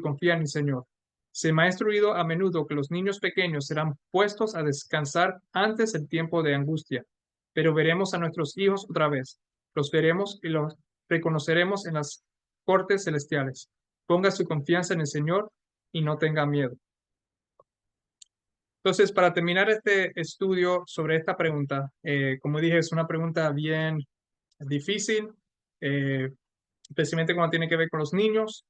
confía en el Señor. Se me ha instruido a menudo que los niños pequeños serán puestos a descansar antes del tiempo de angustia, pero veremos a nuestros hijos otra vez. Los veremos y los reconoceremos en las cortes celestiales. Ponga su confianza en el Señor y no tenga miedo. Entonces, para terminar este estudio sobre esta pregunta, como dije, es una pregunta bien difícil, especialmente cuando tiene que ver con los niños,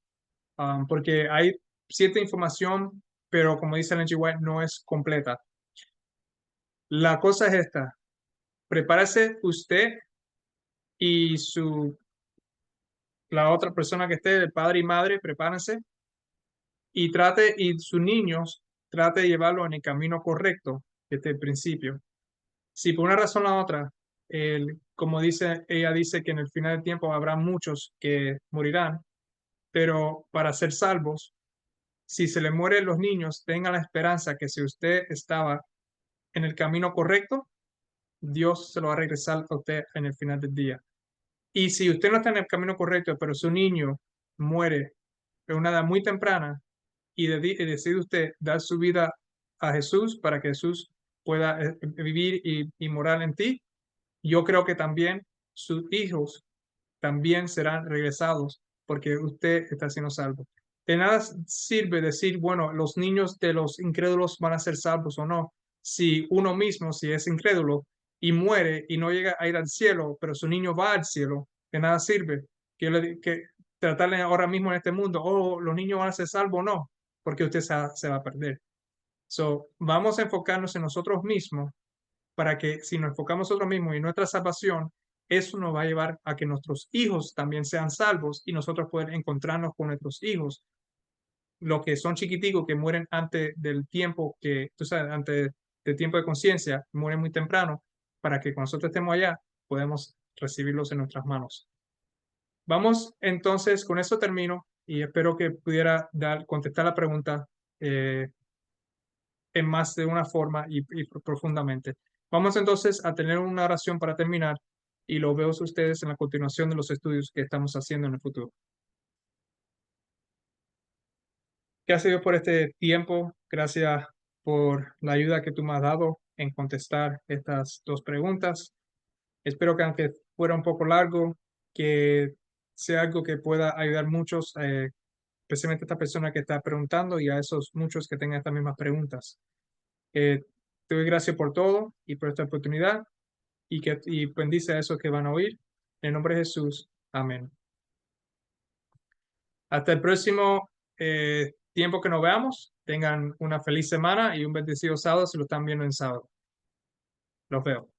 porque hay cierta información, pero como dice Ellen G. White, no es completa. La cosa es esta, prepárese usted y la otra persona que esté, el padre y madre, prepárense y sus niños, trate de llevarlo en el camino correcto desde el principio. Si por una razón o la otra, como ella dice que en el final del tiempo habrá muchos que morirán, pero para ser salvos, si se le mueren los niños, tenga la esperanza que si usted estaba en el camino correcto, Dios se lo va a regresar a usted en el final del día. Y si usted no está en el camino correcto, pero su niño muere en una edad muy temprana y decide usted dar su vida a Jesús para que Jesús pueda vivir y morar en ti, yo creo que también sus hijos también serán regresados porque usted está siendo salvo. De nada sirve decir, bueno, los niños de los incrédulos van a ser salvos o no, si uno mismo, si es incrédulo y muere y no llega a ir al cielo, pero su niño va al cielo, de nada sirve que tratarle ahora mismo en este mundo, oh, los niños van a ser salvos, no, porque usted se va a perder. So, vamos a enfocarnos en nosotros mismos para que si nos enfocamos nosotros mismos y nuestra salvación, eso nos va a llevar a que nuestros hijos también sean salvos y nosotros poder encontrarnos con nuestros hijos, los que son chiquiticos, que mueren antes del tiempo, que tú sabes, antes del tiempo de conciencia, mueren muy temprano, para que cuando nosotros estemos allá, podemos recibirlos en nuestras manos. Vamos entonces, con eso termino y espero que pudiera contestar la pregunta en más de una forma y profundamente. Vamos entonces a tener una oración para terminar y lo veo a ustedes en la continuación de los estudios que estamos haciendo en el futuro. Gracias Dios por este tiempo, gracias por la ayuda que tú me has dado en contestar estas dos preguntas. Espero que aunque fuera un poco largo, que sea algo que pueda ayudar muchos, especialmente a esta persona que está preguntando y a esos muchos que tengan estas mismas preguntas. Te doy gracias por todo y por esta oportunidad y bendice a esos que van a oír. En el nombre de Jesús. Amén. Hasta el próximo tiempo que nos veamos. Tengan una feliz semana y un bendecido sábado si lo están viendo en sábado. Los veo.